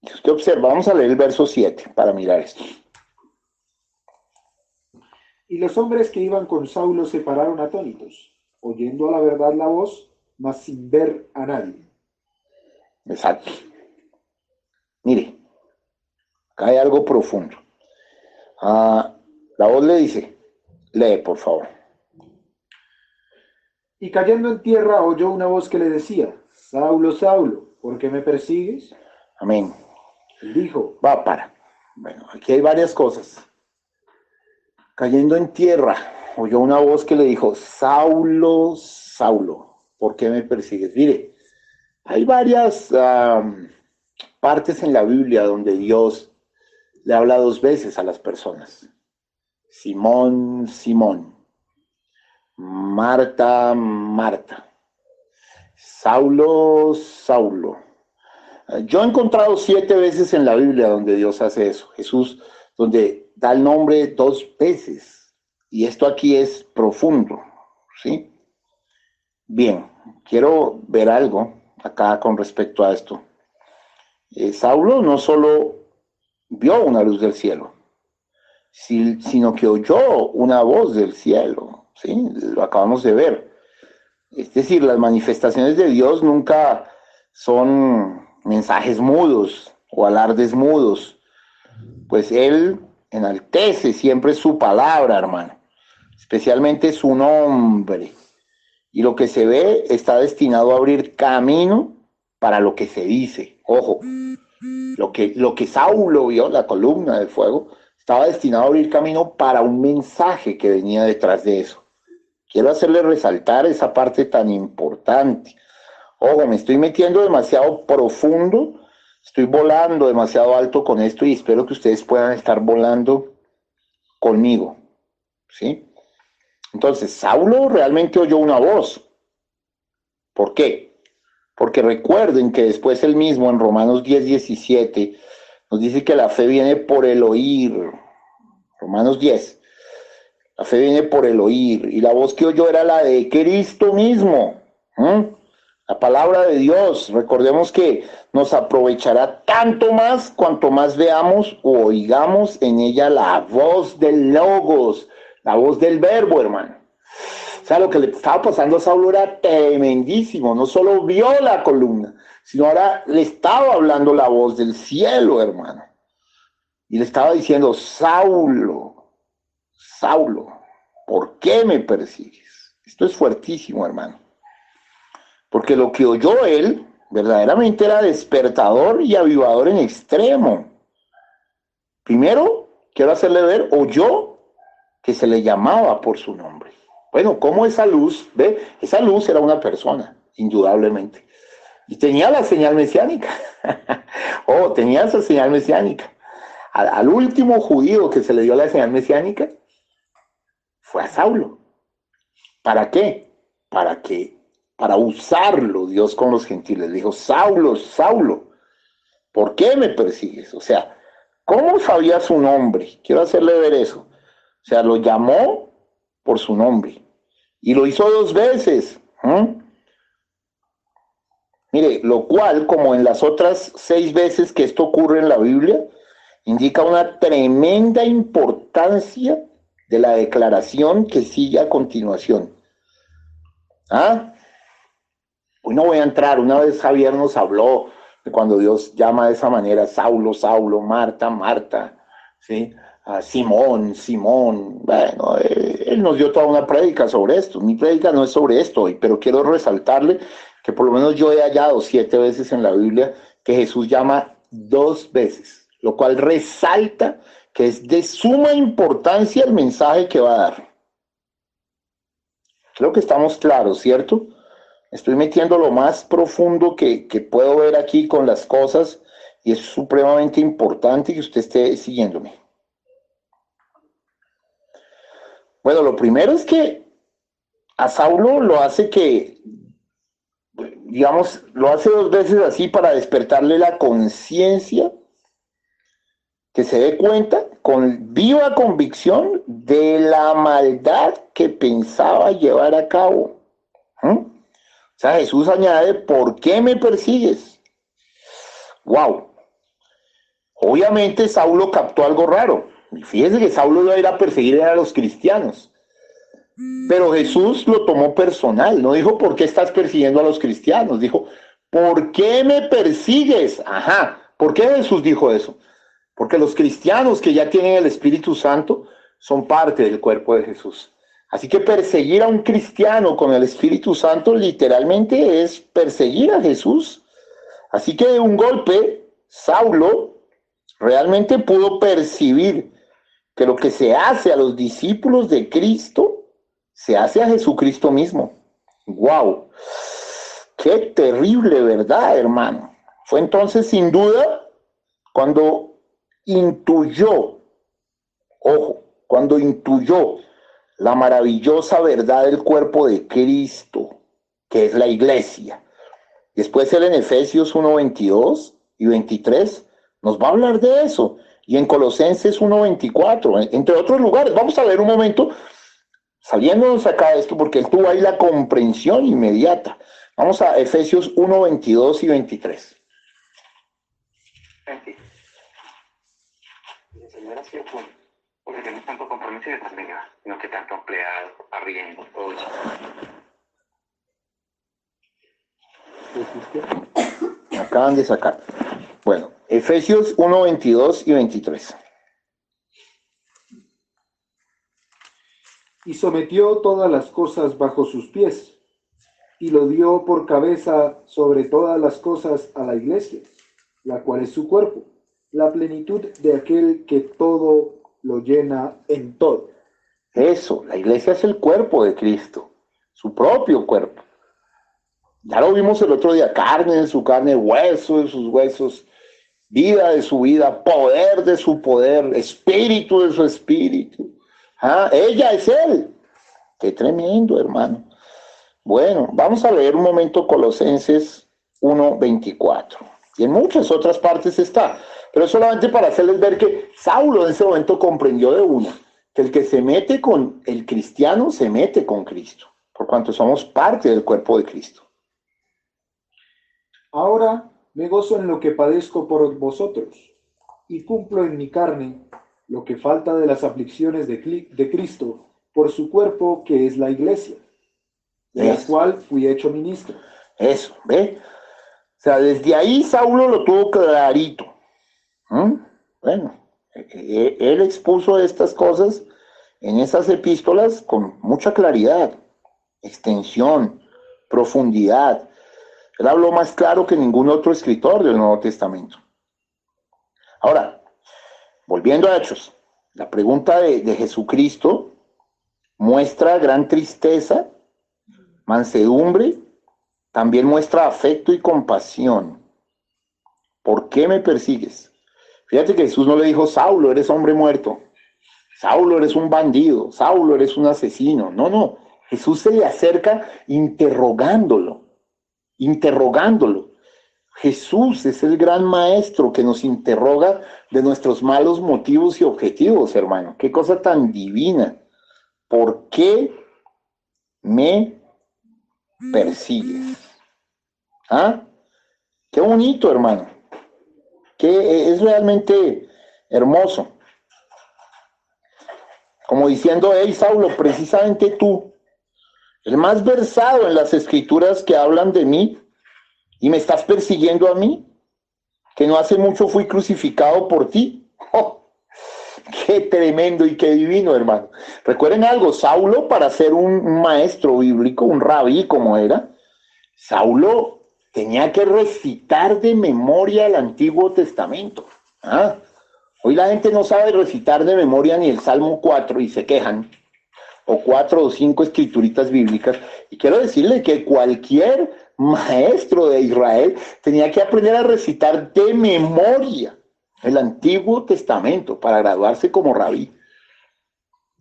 si usted observa, vamos a leer el verso 7 para mirar esto. Y los hombres que iban con Saulo se pararon atónitos, oyendo a la verdad la voz, mas sin ver a nadie. Exacto. Mire, acá hay algo profundo. La voz le dice, lee por favor. Y cayendo en tierra oyó una voz que le decía, Saulo, Saulo, ¿por qué me persigues? Amén. Él dijo, para. Bueno, aquí hay varias cosas. Cayendo en tierra, oyó una voz que le dijo, Saulo, Saulo, ¿por qué me persigues? Mire, hay varias partes en la Biblia donde Dios le habla dos veces a las personas. Simón, Simón. Marta, Marta. Saulo, Saulo. Yo he encontrado 7 veces en la Biblia donde Dios hace eso. Jesús, donde da el nombre 2 veces. Y esto aquí es profundo, ¿sí? Bien, quiero ver algo acá con respecto a esto. Saulo no solo vio una luz del cielo, sino que oyó una voz del cielo, ¿sí? Lo acabamos de ver. Es decir, las manifestaciones de Dios nunca son mensajes mudos o alardes mudos, pues Él enaltece siempre su palabra, hermano, especialmente su nombre. Y lo que se ve está destinado a abrir camino para lo que se dice. Ojo, lo que Saulo vio, la columna de fuego, estaba destinado a abrir camino para un mensaje que venía detrás de eso. Quiero hacerle resaltar esa parte tan importante. Ojo, me estoy metiendo demasiado profundo, estoy volando demasiado alto con esto y espero que ustedes puedan estar volando conmigo, ¿sí? Entonces, Saulo realmente oyó una voz. ¿Por qué? Porque recuerden que después él mismo en Romanos 10:17 nos dice que la fe viene por el oír. Romanos 10. La fe viene por el oír. Y la voz que oyó era la de Cristo mismo. La palabra de Dios. Recordemos que nos aprovechará tanto más cuanto más veamos o oigamos en ella la voz del Logos, la voz del Verbo, hermano. O sea, lo que le estaba pasando a Saulo era tremendísimo. No solo vio la columna, sino ahora le estaba hablando la voz del cielo, hermano. Y le estaba diciendo, Saulo, Saulo, ¿por qué me persigues? Esto es fuertísimo, hermano. Porque lo que oyó él verdaderamente era despertador y avivador en extremo. Primero, quiero hacerle ver, oyó que se le llamaba por su nombre. Bueno, ¿cómo esa luz? ¿Ve? Esa luz era una persona, indudablemente. Y tenía la señal mesiánica. Tenía esa señal mesiánica. al último judío que se le dio la señal mesiánica, fue a Saulo. ¿Para qué? Para usarlo Dios con los gentiles. Le dijo, Saulo, Saulo, ¿por qué me persigues? O sea, ¿cómo sabía su nombre? Quiero hacerle ver eso. O sea, lo llamó por su nombre. Y lo hizo 2 veces. Mire, lo cual, como en las otras 6 veces que esto ocurre en la Biblia, indica una tremenda importancia de la declaración que sigue a continuación. Hoy no voy a entrar. Una vez Javier nos habló de cuando Dios llama de esa manera, Saulo, Saulo, Marta, Marta, ¿sí? Simón, Simón. Bueno, él nos dio toda una prédica sobre esto. Mi prédica no es sobre esto hoy, pero quiero resaltarle que por lo menos yo he hallado 7 veces en la Biblia que Jesús llama 2 veces, lo cual resalta que es de suma importancia el mensaje que va a dar. Creo que estamos claros, ¿cierto? Estoy metiendo lo más profundo que puedo ver aquí con las cosas y es supremamente importante que usted esté siguiéndome. Bueno, lo primero es que a Saulo lo hace lo hace 2 veces así para despertarle la conciencia, que se dé cuenta con viva convicción de la maldad que pensaba llevar a cabo. O sea, Jesús añade, ¿por qué me persigues? ¡Wow! Obviamente Saulo captó algo raro. Fíjese que Saulo iba a ir a perseguir a los cristianos. Pero Jesús lo tomó personal. No dijo, ¿por qué estás persiguiendo a los cristianos? Dijo, ¿por qué me persigues? Ajá. ¿Por qué Jesús dijo eso? Porque los cristianos que ya tienen el Espíritu Santo son parte del cuerpo de Jesús. Así que perseguir a un cristiano con el Espíritu Santo literalmente es perseguir a Jesús. Así que de un golpe, Saulo realmente pudo percibir que lo que se hace a los discípulos de Cristo, se hace a Jesucristo mismo. ¡Wow! ¡Qué terrible verdad, hermano! Fue entonces, sin duda, cuando intuyó la maravillosa verdad del cuerpo de Cristo, que es la iglesia. Después él en Efesios 1:22 y 23 nos va a hablar de eso. Y en Colosenses 1:24, entre otros lugares. Vamos a ver un momento, saliéndonos acá de esto, porque él tuvo ahí la comprensión inmediata. Vamos a Efesios 1:22 y 23. Señora, sí, pues, porque tenemos tanto compromiso y después venga, no que tanto empleado, arriendo, todo eso. Me acaban de sacar. Bueno, Efesios 1:22 y 23. Y sometió todas las cosas bajo sus pies, y lo dio por cabeza sobre todas las cosas a la iglesia, la cual es su cuerpo, la plenitud de aquel que todo lo llena en todo. Eso, la iglesia es el cuerpo de Cristo, su propio cuerpo. Ya lo vimos el otro día, carne de su carne, hueso de sus huesos, vida de su vida, poder de su poder, espíritu de su espíritu. Ella es él. Qué tremendo, hermano. Bueno, vamos a leer un momento Colosenses 1:24. Y en muchas otras partes está. Pero solamente para hacerles ver que Saulo en ese momento comprendió de una, que el que se mete con el cristiano se mete con Cristo, por cuanto somos parte del cuerpo de Cristo. Ahora me gozo en lo que padezco por vosotros, y cumplo en mi carne lo que falta de las aflicciones de Cristo por su cuerpo, que es la iglesia, de la cual fui hecho ministro. Eso, ¿ve? O sea, desde ahí Saulo lo tuvo clarito. Bueno, él expuso estas cosas en esas epístolas con mucha claridad, extensión, profundidad. Él habló más claro que ningún otro escritor del Nuevo Testamento. Ahora, volviendo a Hechos, la pregunta de Jesucristo muestra gran tristeza, mansedumbre, también muestra afecto y compasión. ¿Por qué me persigues? Fíjate que Jesús no le dijo, Saulo, eres hombre muerto. Saulo, eres un bandido. Saulo, eres un asesino. No, no. Jesús se le acerca interrogándolo. Jesús es el gran maestro que nos interroga de nuestros malos motivos y objetivos, hermano. Qué cosa tan divina. ¿Por qué me persigues? ¿Ah? Qué bonito, hermano. Que es realmente hermoso. Como diciendo, hey, Saulo, precisamente tú, el más versado en las escrituras que hablan de mí, y me estás persiguiendo a mí, que no hace mucho fui crucificado por ti. ¡Oh! Qué tremendo y qué divino, hermano. Recuerden algo, Saulo, para ser un maestro bíblico, un rabí como era, Saulo tenía que recitar de memoria el Antiguo Testamento. ¿Ah? Hoy la gente no sabe recitar de memoria ni el Salmo 4 y se quejan, o 4 o 5 escrituritas bíblicas. Y quiero decirle que cualquier maestro de Israel tenía que aprender a recitar de memoria el Antiguo Testamento para graduarse como rabí.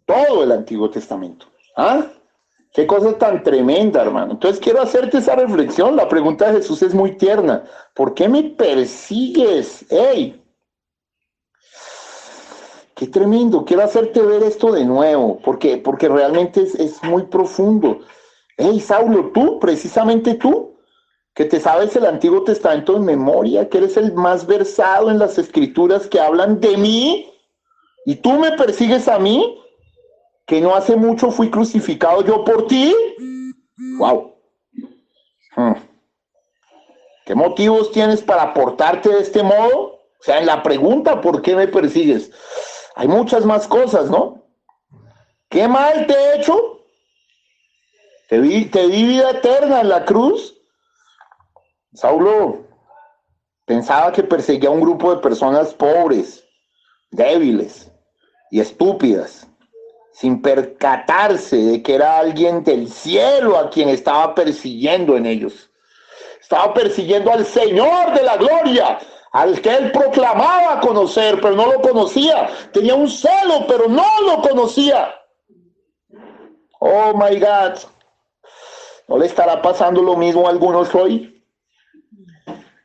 Todo el Antiguo Testamento. ¿Ah? Qué cosa tan tremenda, hermano. Entonces quiero hacerte esa reflexión. La pregunta de Jesús es muy tierna. ¿Por qué me persigues? ¡Ey! Qué tremendo. Quiero hacerte ver esto de nuevo, porque realmente es muy profundo. ¡Ey, Saulo, tú, precisamente tú, que te sabes el Antiguo Testamento de memoria, que eres el más versado en las escrituras que hablan de mí, y tú me persigues a mí, que no hace mucho fui crucificado yo por ti? ¡Wow! ¿Qué motivos tienes para portarte de este modo? O sea, en la pregunta, ¿por qué me persigues? Hay muchas más cosas, ¿no? ¿Qué mal te he hecho? Te di vida eterna en la cruz. Saulo pensaba que perseguía a un grupo de personas pobres, débiles y estúpidas, sin percatarse de que era alguien del cielo a quien estaba persiguiendo en ellos. Estaba persiguiendo al Señor de la gloria, al que él proclamaba conocer, pero no lo conocía. Tenía un celo, pero no lo conocía. Oh my God. ¿No le estará pasando lo mismo a algunos hoy?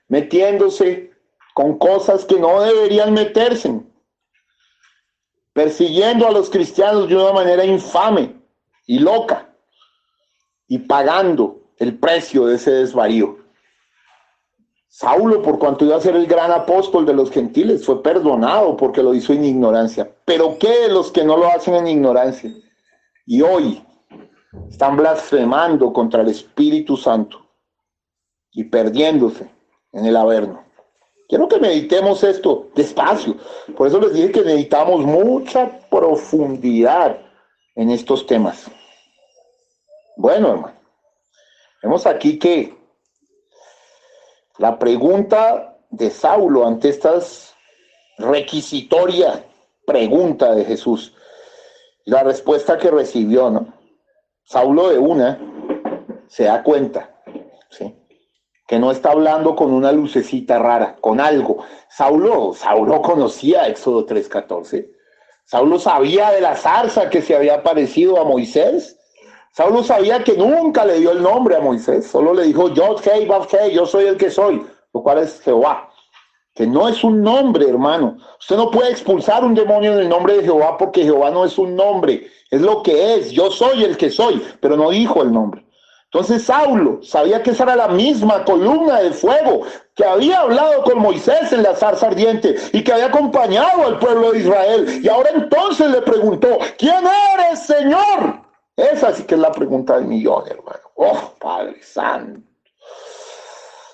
Metiéndose con cosas que no deberían meterse. Persiguiendo a los cristianos de una manera infame y loca. Y pagando el precio de ese desvarío. Saulo, por cuanto iba a ser el gran apóstol de los gentiles, fue perdonado porque lo hizo en ignorancia. Pero ¿qué de los que no lo hacen en ignorancia? Y hoy están blasfemando contra el Espíritu Santo y perdiéndose en el Averno. Quiero que meditemos esto despacio. Por eso les dije que necesitamos mucha profundidad en estos temas. Bueno, hermano, vemos aquí que la pregunta de Saulo ante estas requisitoria pregunta de Jesús, la respuesta que recibió, ¿no? Saulo de una se da cuenta, ¿sí?, que no está hablando con una lucecita rara, con algo. Saulo conocía Éxodo 3:14. Saulo sabía de la zarza que se había parecido a Moisés. Saulo sabía que nunca le dio el nombre a Moisés, solo le dijo yo soy el que soy, lo cual es Jehová, que no es un nombre, hermano. Usted no puede expulsar un demonio en el nombre de Jehová porque Jehová no es un nombre, es lo que es, yo soy el que soy, pero no dijo el nombre. Entonces Saulo sabía que esa era la misma columna de fuego que había hablado con Moisés en la zarza ardiente y que había acompañado al pueblo de Israel. Y ahora entonces le preguntó, ¿quién eres, Señor? Esa sí que es la pregunta del millón, hermano. Oh, Padre Santo.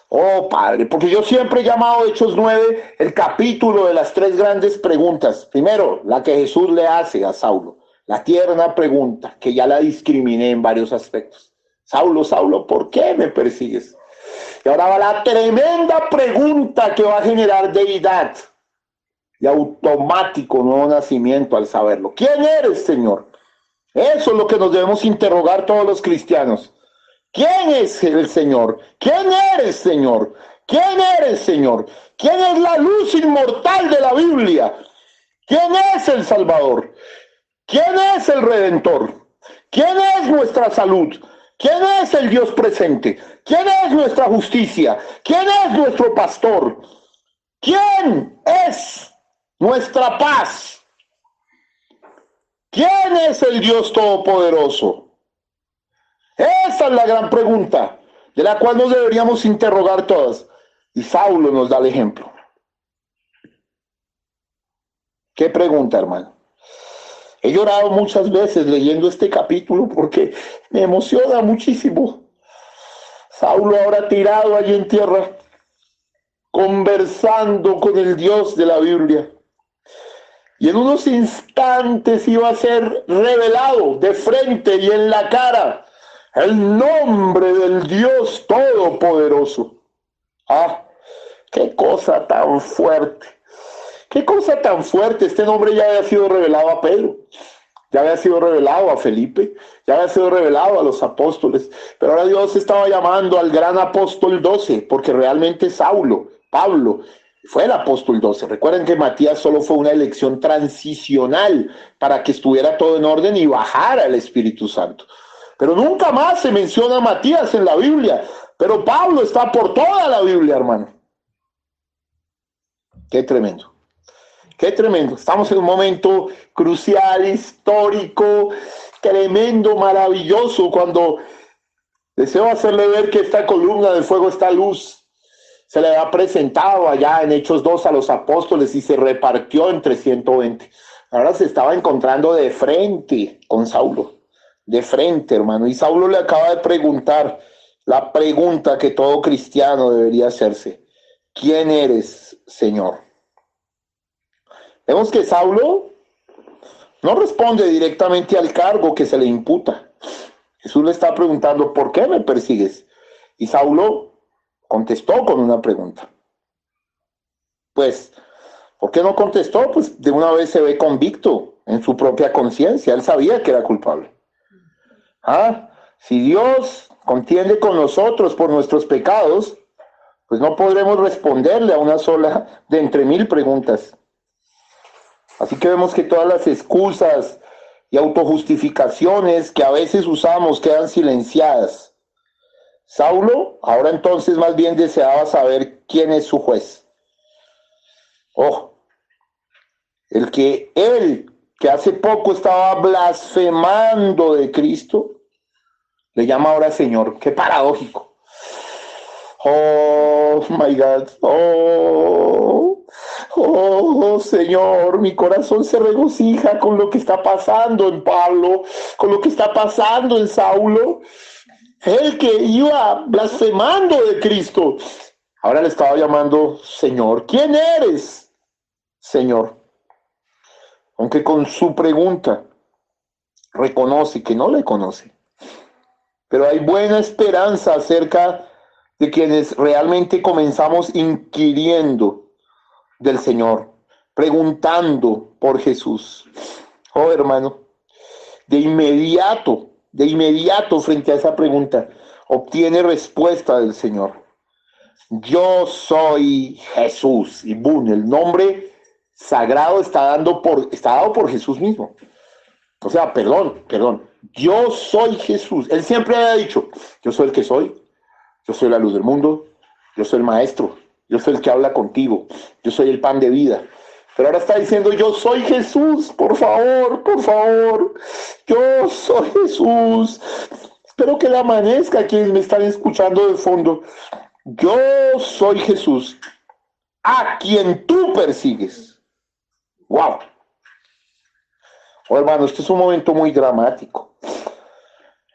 Oh, Padre, porque yo siempre he llamado Hechos 9 el capítulo de las 3 grandes preguntas. Primero, la que Jesús le hace a Saulo. La tierna pregunta, que ya la discriminé en varios aspectos. Saulo, Saulo, ¿por qué me persigues? Y ahora va la tremenda pregunta que va a generar deidad y automático nuevo nacimiento al saberlo. ¿Quién eres, Señor? Eso es lo que nos debemos interrogar todos los cristianos. ¿Quién es el Señor? ¿Quién eres, Señor? ¿Quién eres, Señor? ¿Quién es la luz inmortal de la Biblia? ¿Quién es el Salvador? ¿Quién es el Redentor? ¿Quién es nuestra salud? ¿Quién es el Dios presente? ¿Quién es nuestra justicia? ¿Quién es nuestro pastor? ¿Quién es nuestra paz? ¿Quién es el Dios Todopoderoso? Esa es la gran pregunta, de la cual nos deberíamos interrogar todas. Y Saulo nos da el ejemplo. ¿Qué pregunta, hermano? He llorado muchas veces leyendo este capítulo porque me emociona muchísimo. Saulo ahora tirado allí en tierra, conversando con el Dios de la Biblia. Y en unos instantes iba a ser revelado de frente y en la cara el nombre del Dios Todopoderoso. ¡Ah! ¡Qué cosa tan fuerte! ¡Qué cosa tan fuerte! Este nombre ya había sido revelado a Pedro, ya había sido revelado a Felipe, ya había sido revelado a los apóstoles, pero ahora Dios estaba llamando al gran apóstol 12, porque realmente Pablo, fue el apóstol 12. Recuerden que Matías solo fue una elección transicional para que estuviera todo en orden y bajara el Espíritu Santo. Pero nunca más se menciona a Matías en la Biblia, pero Pablo está por toda la Biblia, hermano. Qué tremendo. Qué tremendo. Estamos en un momento crucial, histórico, tremendo, maravilloso, cuando deseo hacerle ver que esta columna de fuego, esta luz, se le ha presentado allá en Hechos 2 a los apóstoles y se repartió entre 120. Ahora se estaba encontrando de frente con Saulo. De frente, hermano. Y Saulo le acaba de preguntar la pregunta que todo cristiano debería hacerse. ¿Quién eres, Señor? Vemos que Saulo no responde directamente al cargo que se le imputa. Jesús le está preguntando, ¿por qué me persigues? Y Saulo contestó con una pregunta. Pues, ¿por qué no contestó? Pues de una vez se ve convicto en su propia conciencia. Él sabía que era culpable. Si Dios contiende con nosotros por nuestros pecados, pues no podremos responderle a una sola de entre 1000 preguntas. Así que vemos que todas las excusas y autojustificaciones que a veces usamos quedan silenciadas. Saulo ahora entonces más bien deseaba saber quién es su juez. Él que hace poco estaba blasfemando de Cristo, le llama ahora Señor. Qué paradójico. Oh my God. Oh, Señor, mi corazón se regocija con lo que está pasando en Pablo, con lo que está pasando en Saulo. El que iba blasfemando de Cristo, ahora le estaba llamando Señor. ¿Quién eres, Señor? Aunque con su pregunta reconoce que no le conoce. Pero hay buena esperanza acerca de quienes realmente comenzamos inquiriendo del Señor, preguntando por Jesús. Oh, hermano, de inmediato frente a esa pregunta, obtiene respuesta del Señor. Yo soy Jesús. Y boom, el nombre sagrado está dado por Jesús mismo. O sea, perdón. Yo soy Jesús. Él siempre había dicho, yo soy el que soy. Yo soy la luz del mundo. Yo soy el maestro. Yo soy el que habla contigo. Yo soy el pan de vida. Pero ahora está diciendo, yo soy Jesús. Por favor. Yo soy Jesús. Espero que le amanezca a quienes me están escuchando de fondo. Yo soy Jesús, a quien tú persigues. ¡Wow! Oh, hermano, este es un momento muy dramático.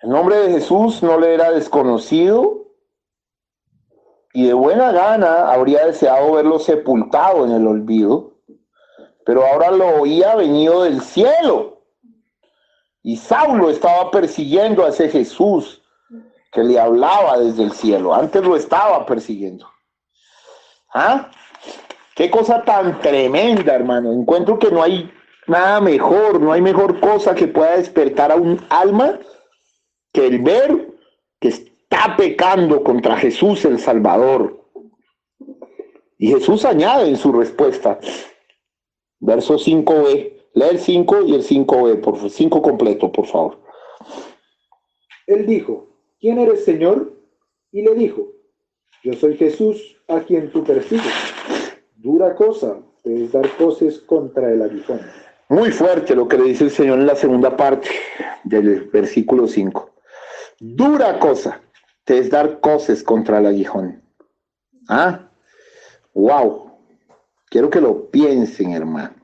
El nombre de Jesús no le era desconocido y de buena gana habría deseado verlo sepultado en el olvido, pero ahora lo oía venido del cielo. Y Saulo estaba persiguiendo a ese Jesús que le hablaba desde el cielo. Antes lo estaba persiguiendo. Qué cosa tan tremenda, hermano. Encuentro que no hay nada mejor, no hay mejor cosa que pueda despertar a un alma que el ver que está pecando contra Jesús el Salvador. Y Jesús añade en su respuesta, verso 5b, lee el 5 y el 5b, por favor, 5 completo, por favor. Él dijo, ¿quién eres, Señor? Y le dijo, yo soy Jesús, a quien tú persigues. Dura cosa te es dar coces contra el aguijón. Muy fuerte lo que le dice el Señor en la segunda parte del versículo 5. Dura cosa te es dar coces contra el aguijón. ¿Ah? ¡Wow! Quiero que lo piensen, hermano.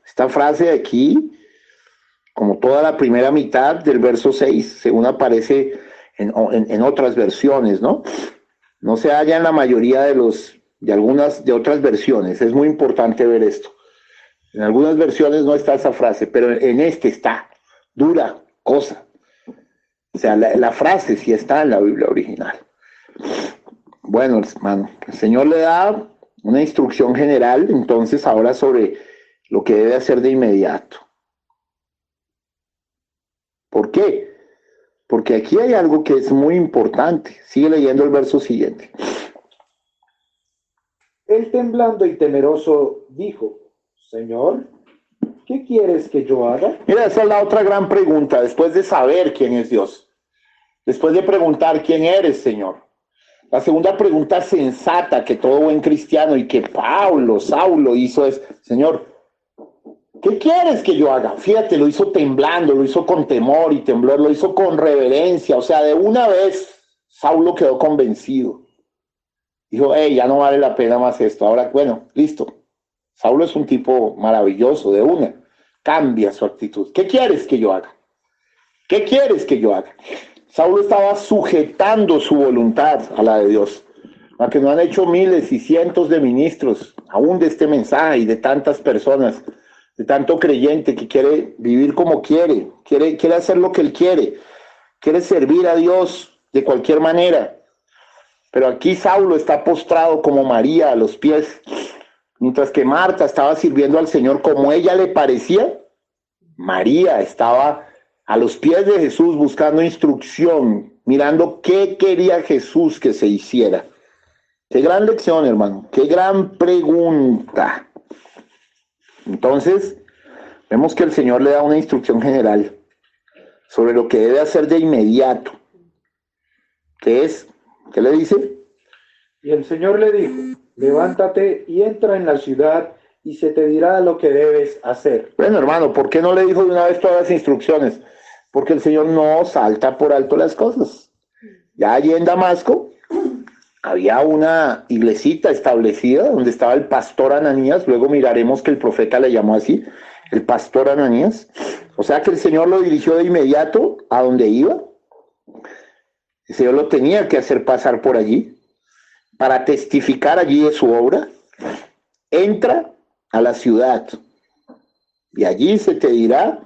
Esta frase de aquí, como toda la primera mitad del verso 6, según aparece en otras versiones, ¿no? No se halla en la mayoría de otras versiones. Es muy importante ver esto. En algunas versiones no está esa frase, pero en este está. Dura cosa. O sea, la frase sí está en la Biblia original. Bueno, hermano, el Señor le da una instrucción general, entonces, ahora sobre lo que debe hacer de inmediato. ¿Por qué? Porque aquí hay algo que es muy importante. Sigue leyendo el verso siguiente. Él temblando y temeroso dijo, Señor, ¿qué quieres que yo haga? Mira, esa es la otra gran pregunta, después de saber quién es Dios. Después de preguntar quién eres, Señor. La segunda pregunta sensata que todo buen cristiano y que Saulo hizo es, Señor, ¿qué quieres que yo haga? Fíjate, lo hizo temblando, lo hizo con temor y temblor, lo hizo con reverencia. O sea, de una vez Saulo quedó convencido. Dijo, hey, ya no vale la pena más esto. Ahora, bueno, listo. Saulo es un tipo maravilloso, de una. Cambia su actitud. ¿Qué quieres que yo haga? ¿Qué quieres que yo haga? Saulo estaba sujetando su voluntad a la de Dios. Aunque no han hecho miles y cientos de ministros, aún de este mensaje y de tantas personas, de tanto creyente que quiere vivir como quiere hacer lo que él quiere servir a Dios de cualquier manera. Pero aquí Saulo está postrado como María a los pies, mientras que Marta estaba sirviendo al Señor como ella le parecía. María estaba a los pies de Jesús buscando instrucción, mirando qué quería Jesús que se hiciera. Qué gran lección, hermano, qué gran pregunta. Entonces, vemos que el Señor le da una instrucción general sobre lo que debe hacer de inmediato. ¿Qué es? ¿Qué le dice? Y el Señor le dijo, levántate y entra en la ciudad y se te dirá lo que debes hacer. Bueno, hermano, ¿por qué no le dijo de una vez todas las instrucciones? Porque el Señor no salta por alto las cosas. Ya allí en Damasco había una iglesita establecida donde estaba el pastor Ananías. Luego miraremos que el profeta le llamó así, el pastor Ananías. O sea que el Señor lo dirigió de inmediato a donde iba. El Señor lo tenía que hacer pasar por allí para testificar allí de su obra. Entra a la ciudad y allí se te dirá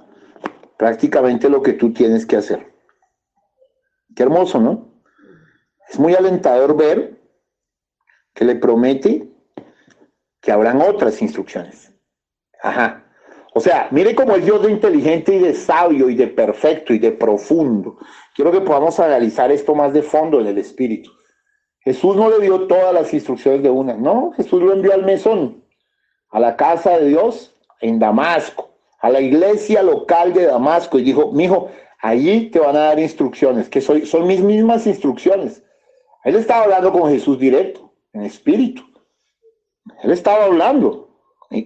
prácticamente lo que tú tienes que hacer. Qué hermoso, ¿no? Es muy alentador ver que le promete que habrán otras instrucciones. Ajá. O sea, mire cómo es Dios de inteligente y de sabio y de perfecto y de profundo. Quiero que podamos analizar esto más de fondo en el espíritu. Jesús no le dio todas las instrucciones de una. No, Jesús lo envió al mesón, a la casa de Dios en Damasco, a la iglesia local de Damasco, y dijo, mijo, allí te van a dar instrucciones, que son mis mismas instrucciones. Él estaba hablando con Jesús directo, en espíritu. Él estaba hablando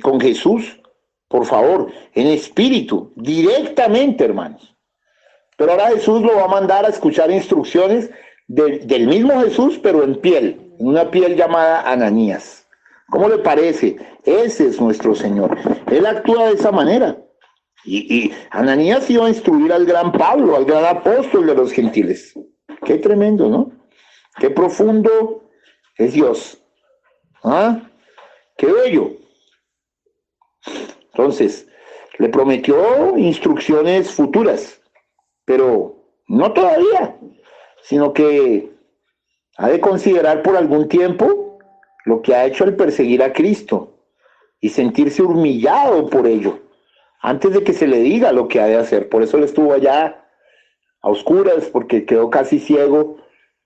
con Jesús, por favor, en espíritu, directamente, hermanos. Pero ahora Jesús lo va a mandar a escuchar instrucciones del mismo Jesús, pero en piel, en una piel llamada Ananías. ¿Cómo le parece? Ese es nuestro Señor. Él actúa de esa manera. Y Ananías iba a instruir al gran Pablo, al gran apóstol de los gentiles. Qué tremendo, ¿no? Qué profundo es Dios. ¿Ah? Qué bello. Entonces, le prometió instrucciones futuras, pero no todavía, sino que ha de considerar por algún tiempo lo que ha hecho al perseguir a Cristo y sentirse humillado por ello, antes de que se le diga lo que ha de hacer. Por eso él estuvo allá a oscuras, porque quedó casi ciego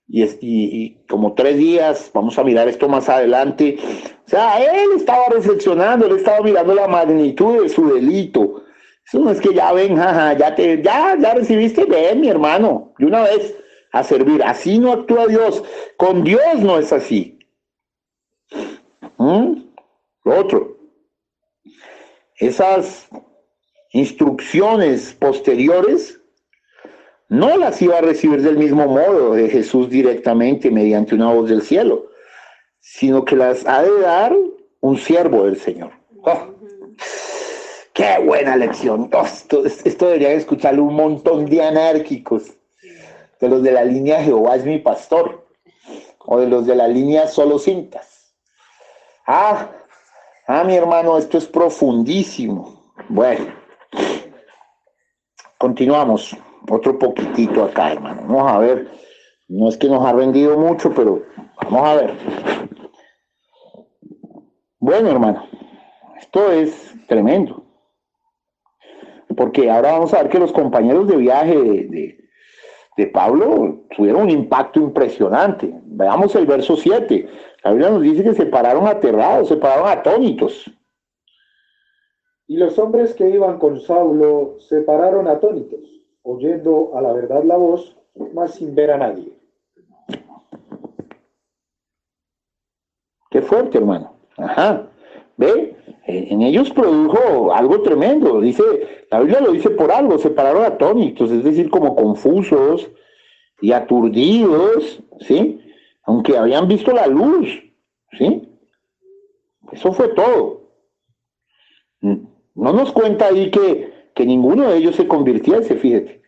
y como 3 días, vamos a mirar esto más adelante. O sea, él estaba reflexionando, él estaba mirando la magnitud de su delito. Eso no es que ya ven, jaja, ya recibiste, ven, mi hermano, de una vez a servir. Así no actúa Dios. Con Dios no es así. Lo otro, esas instrucciones posteriores no las iba a recibir del mismo modo de Jesús directamente mediante una voz del cielo, sino que las ha de dar un siervo del Señor. ¡Oh! ¡Qué buena lección! Oh, esto deberían escucharlo un montón de anárquicos, de los de la línea Jehová es mi pastor, o de los de la línea solo cintas. Mi hermano, esto es profundísimo. Bueno, continuamos. Otro poquitito acá, hermano. Vamos a ver. No es que nos ha rendido mucho, pero vamos a ver. Bueno, hermano, esto es tremendo. Porque ahora vamos a ver que los compañeros de viaje de Pablo tuvieron un impacto impresionante. Veamos el verso 7. La Biblia nos dice que se pararon aterrados, se pararon atónitos. Y los hombres que iban con Saulo se pararon atónitos, oyendo a la verdad la voz, mas sin ver a nadie. Qué fuerte, hermano. Ajá. ¿Ve? En ellos produjo algo tremendo. Dice, la Biblia lo dice por algo, se pararon atónitos, es decir, como confusos y aturdidos, ¿sí? Aunque habían visto la luz, ¿sí? Eso fue todo. No nos cuenta ahí que ninguno de ellos se convirtiese, fíjate.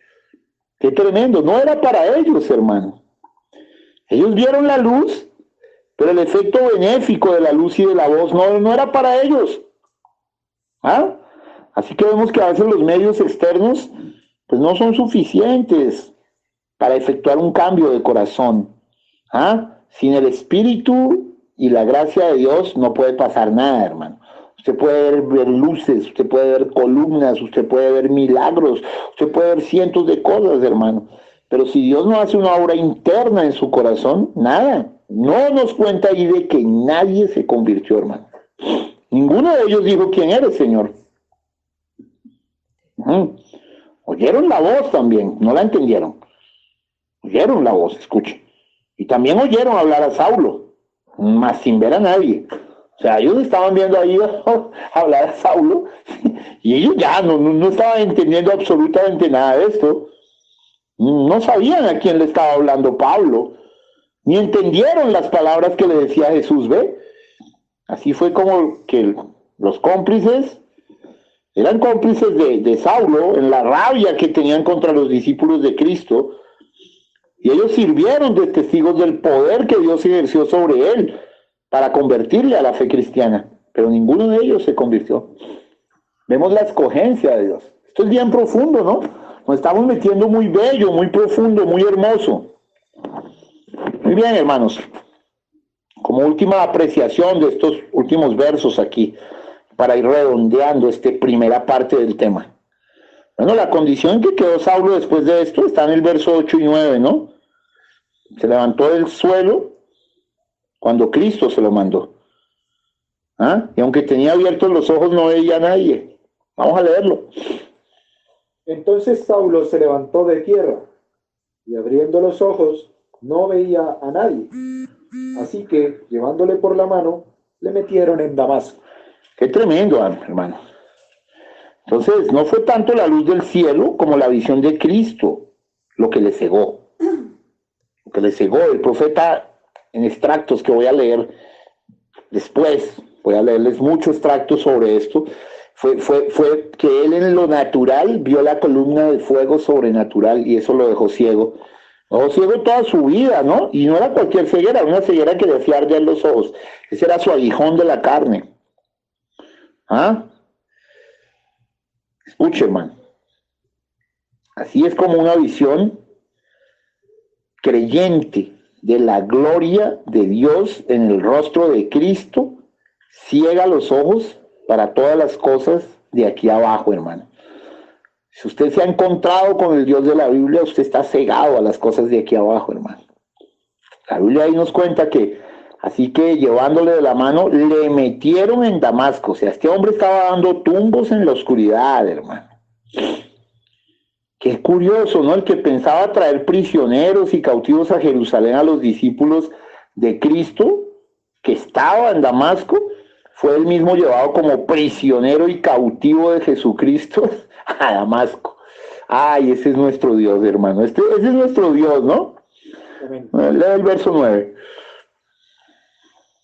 Qué tremendo. No era para ellos, hermano. Ellos vieron la luz, pero el efecto benéfico de la luz y de la voz no era para ellos. Así que vemos que a veces los medios externos pues no son suficientes para efectuar un cambio de corazón. Sin el Espíritu y la gracia de Dios no puede pasar nada, hermano. Usted puede ver luces, usted puede ver columnas, usted puede ver milagros, usted puede ver cientos de cosas, hermano. Pero si Dios no hace una obra interna en su corazón, nada. No nos cuenta ahí de que nadie se convirtió, hermano. Ninguno de ellos dijo quién eres, Señor. Oyeron la voz también, no la entendieron. Oyeron la voz, escuche. Y también oyeron hablar a Saulo, mas sin ver a nadie. O sea, ellos estaban viendo ahí hablar a Saulo y ellos ya no estaban entendiendo absolutamente nada de esto. No sabían a quién le estaba hablando Pablo, ni entendieron las palabras que le decía Jesús, ¿ve? Así fue como que los cómplices eran cómplices de Saulo en la rabia que tenían contra los discípulos de Cristo, y ellos sirvieron de testigos del poder que Dios ejerció sobre él para convertirle a la fe cristiana, pero ninguno de ellos se convirtió. Vemos la escogencia de Dios. Esto es bien profundo, ¿no? Nos estamos metiendo muy bello, muy profundo, muy hermoso. Muy bien, hermanos. Como última apreciación de estos últimos versos aquí, para ir redondeando esta primera parte del tema. Bueno, la condición en que quedó Saulo después de esto está en el verso 8 y 9, ¿no? Se levantó del suelo cuando Cristo se lo mandó. Y aunque tenía abiertos los ojos, no veía a nadie. Vamos a leerlo. Entonces Saulo se levantó de tierra, y abriendo los ojos, no veía a nadie. Así que, llevándole por la mano, le metieron en Damasco. Qué tremendo, hermano. Entonces, no fue tanto la luz del cielo como la visión de Cristo lo que le cegó. Lo que le cegó. El profeta, en extractos que voy a leer después, voy a leerles muchos extractos sobre esto, fue que él en lo natural vio la columna de fuego sobrenatural y eso lo dejó ciego. Lo dejó ciego toda su vida, ¿no? Y no era cualquier ceguera, una ceguera que le hacía arder los ojos. Ese era su aguijón de la carne. Escuche, hermano. Así es como una visión creyente de la gloria de Dios en el rostro de Cristo ciega los ojos para todas las cosas de aquí abajo, hermano. Si usted se ha encontrado con el Dios de la Biblia, usted está cegado a las cosas de aquí abajo, hermano. La Biblia ahí nos cuenta que, así que llevándole de la mano, le metieron en Damasco. O sea, este hombre estaba dando tumbos en la oscuridad, hermano. Qué curioso, ¿no? El que pensaba traer prisioneros y cautivos a Jerusalén a los discípulos de Cristo, que estaba en Damasco, fue él mismo llevado como prisionero y cautivo de Jesucristo a Damasco. Ay, ese es nuestro Dios, hermano. Ese es nuestro Dios, ¿no? Amén. Lee el verso 9.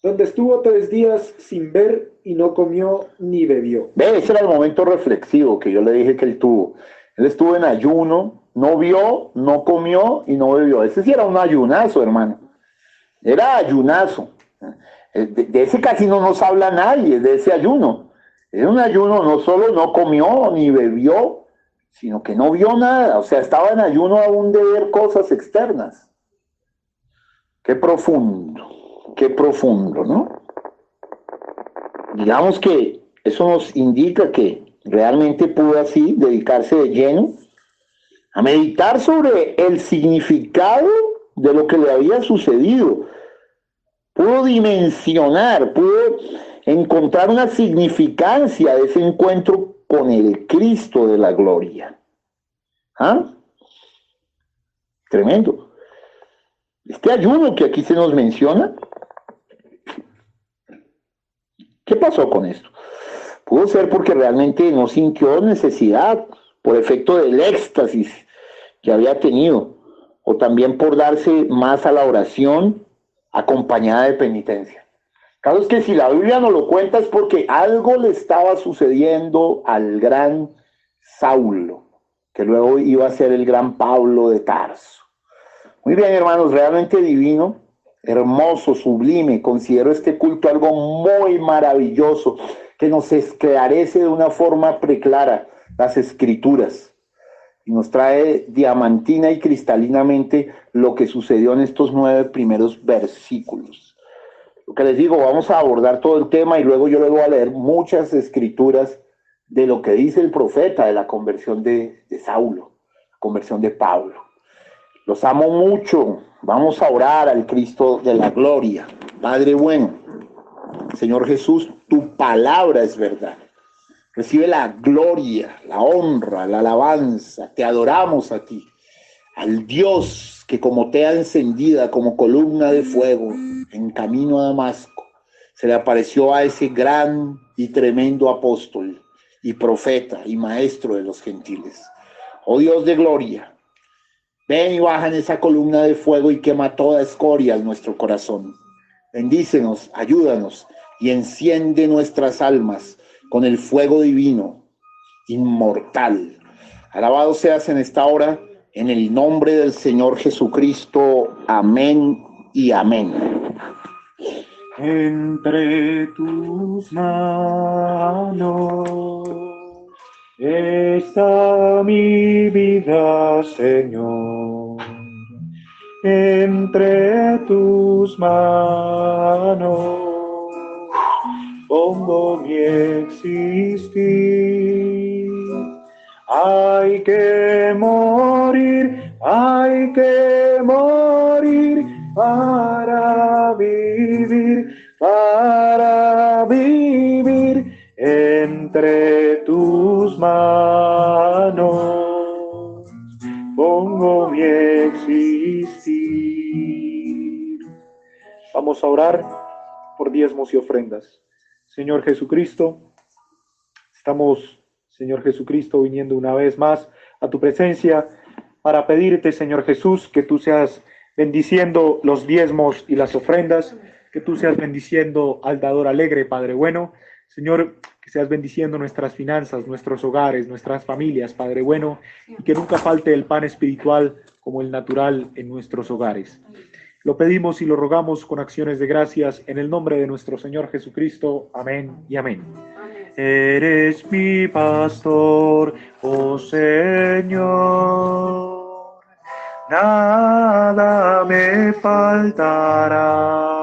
Donde estuvo 3 días sin ver y no comió ni bebió. Ve, ese era el momento reflexivo que yo le dije que él tuvo. Él estuvo en ayuno, no vio, no comió y no bebió. Ese sí era un ayunazo, hermano. Era ayunazo. De ese casi no nos habla nadie, de ese ayuno. Era un ayuno, no solo no comió ni bebió, sino que no vio nada. O sea, estaba en ayuno aún de ver cosas externas. Qué profundo, ¿no? Digamos que eso nos indica que realmente pudo así dedicarse de lleno a meditar sobre el significado de lo que le había sucedido. Pudo dimensionar, pudo encontrar una significancia de ese encuentro con el Cristo de la gloria. ¿Ah? Tremendo. Este ayuno que aquí se nos menciona, ¿qué pasó con esto? Pudo ser porque realmente no sintió necesidad por efecto del éxtasis que había tenido, o también por darse más a la oración acompañada de penitencia. Claro, es que si la Biblia nos lo cuenta es porque algo le estaba sucediendo al gran Saulo, que luego iba a ser el gran Pablo de Tarso. Muy bien, hermanos, realmente divino, hermoso, sublime. Considero este culto algo muy maravilloso, que nos esclarece de una forma preclara las escrituras y nos trae diamantina y cristalinamente lo que sucedió en estos 9 primeros versículos. Lo que les digo, vamos a abordar todo el tema y luego yo les voy a leer muchas escrituras de lo que dice el profeta de la conversión de Saulo, la conversión de Pablo. Los amo mucho. Vamos a orar al Cristo de la gloria. Padre bueno, Señor Jesús, tu palabra es verdad. Recibe la gloria, la honra, la alabanza. Te adoramos a ti, al Dios que como tea encendida como columna de fuego en camino a Damasco, se le apareció a ese gran y tremendo apóstol y profeta y maestro de los gentiles. Oh Dios de gloria, ven y baja en esa columna de fuego y quema toda escoria en nuestro corazón. Bendícenos, ayúdanos y enciende nuestras almas con el fuego divino, inmortal. Alabado seas en esta hora, en el nombre del Señor Jesucristo. Amén y amén. Entre tus manos está mi vida, Señor. Entre tus manos pongo mi existir. Hay que morir para vivir entre tus manos. Pongo mi existir. Vamos a orar por diezmos y ofrendas. Señor Jesucristo, estamos, Señor Jesucristo, viniendo una vez más a tu presencia para pedirte, Señor Jesús, que tú seas bendiciendo los diezmos y las ofrendas, que tú seas bendiciendo al dador alegre, Padre bueno. Señor, que seas bendiciendo nuestras finanzas, nuestros hogares, nuestras familias, Padre bueno, y que nunca falte el pan espiritual como el natural en nuestros hogares. Lo pedimos y lo rogamos con acciones de gracias en el nombre de nuestro Señor Jesucristo. Amén y amén. Eres mi pastor, oh Señor, nada me faltará.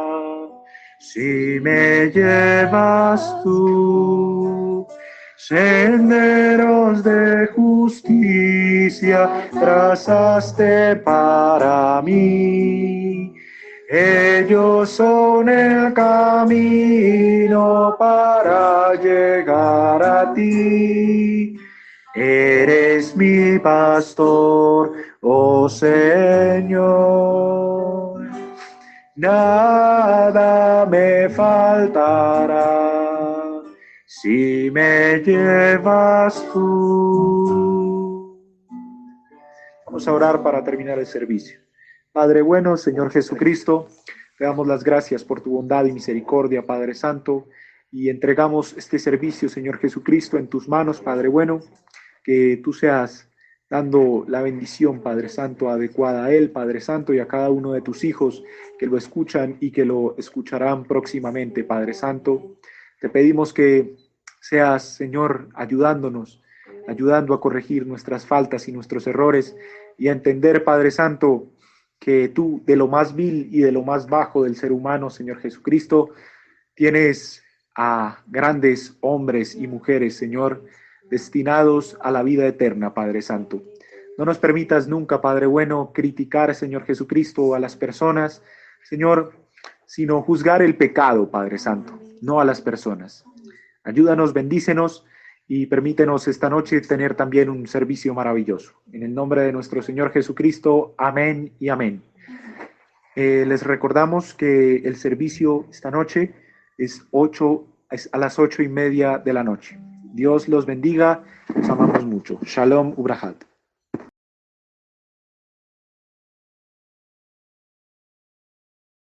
Si me llevas tú, senderos de justicia trazaste para mí. Ellos son el camino para llegar a ti. Eres mi pastor, oh Señor. Nada me faltará si me llevas tú. Vamos a orar para terminar el servicio. Padre bueno, Señor Jesucristo, te damos las gracias por tu bondad y misericordia, Padre Santo, y entregamos este servicio, Señor Jesucristo, en tus manos, Padre bueno, que tú seas dando la bendición, Padre Santo, adecuada a él, Padre Santo, y a cada uno de tus hijos que lo escuchan y que lo escucharán próximamente, Padre Santo. Te pedimos que seas, Señor, ayudando a corregir nuestras faltas y nuestros errores y a entender, Padre Santo, que tú, de lo más vil y de lo más bajo del ser humano, Señor Jesucristo, tienes a grandes hombres y mujeres, Señor, destinados a la vida eterna, Padre Santo. No nos permitas nunca, Padre bueno, criticar, Señor Jesucristo, a las personas, Señor, sino juzgar el pecado, Padre Santo, no a las personas. Ayúdanos, bendícenos y permítenos esta noche tener también un servicio maravilloso. En el nombre de nuestro Señor Jesucristo, amén y amén. Les recordamos que el servicio esta noche es a las 8:30 de la noche. Dios los bendiga, los amamos mucho. Shalom Ubrahat.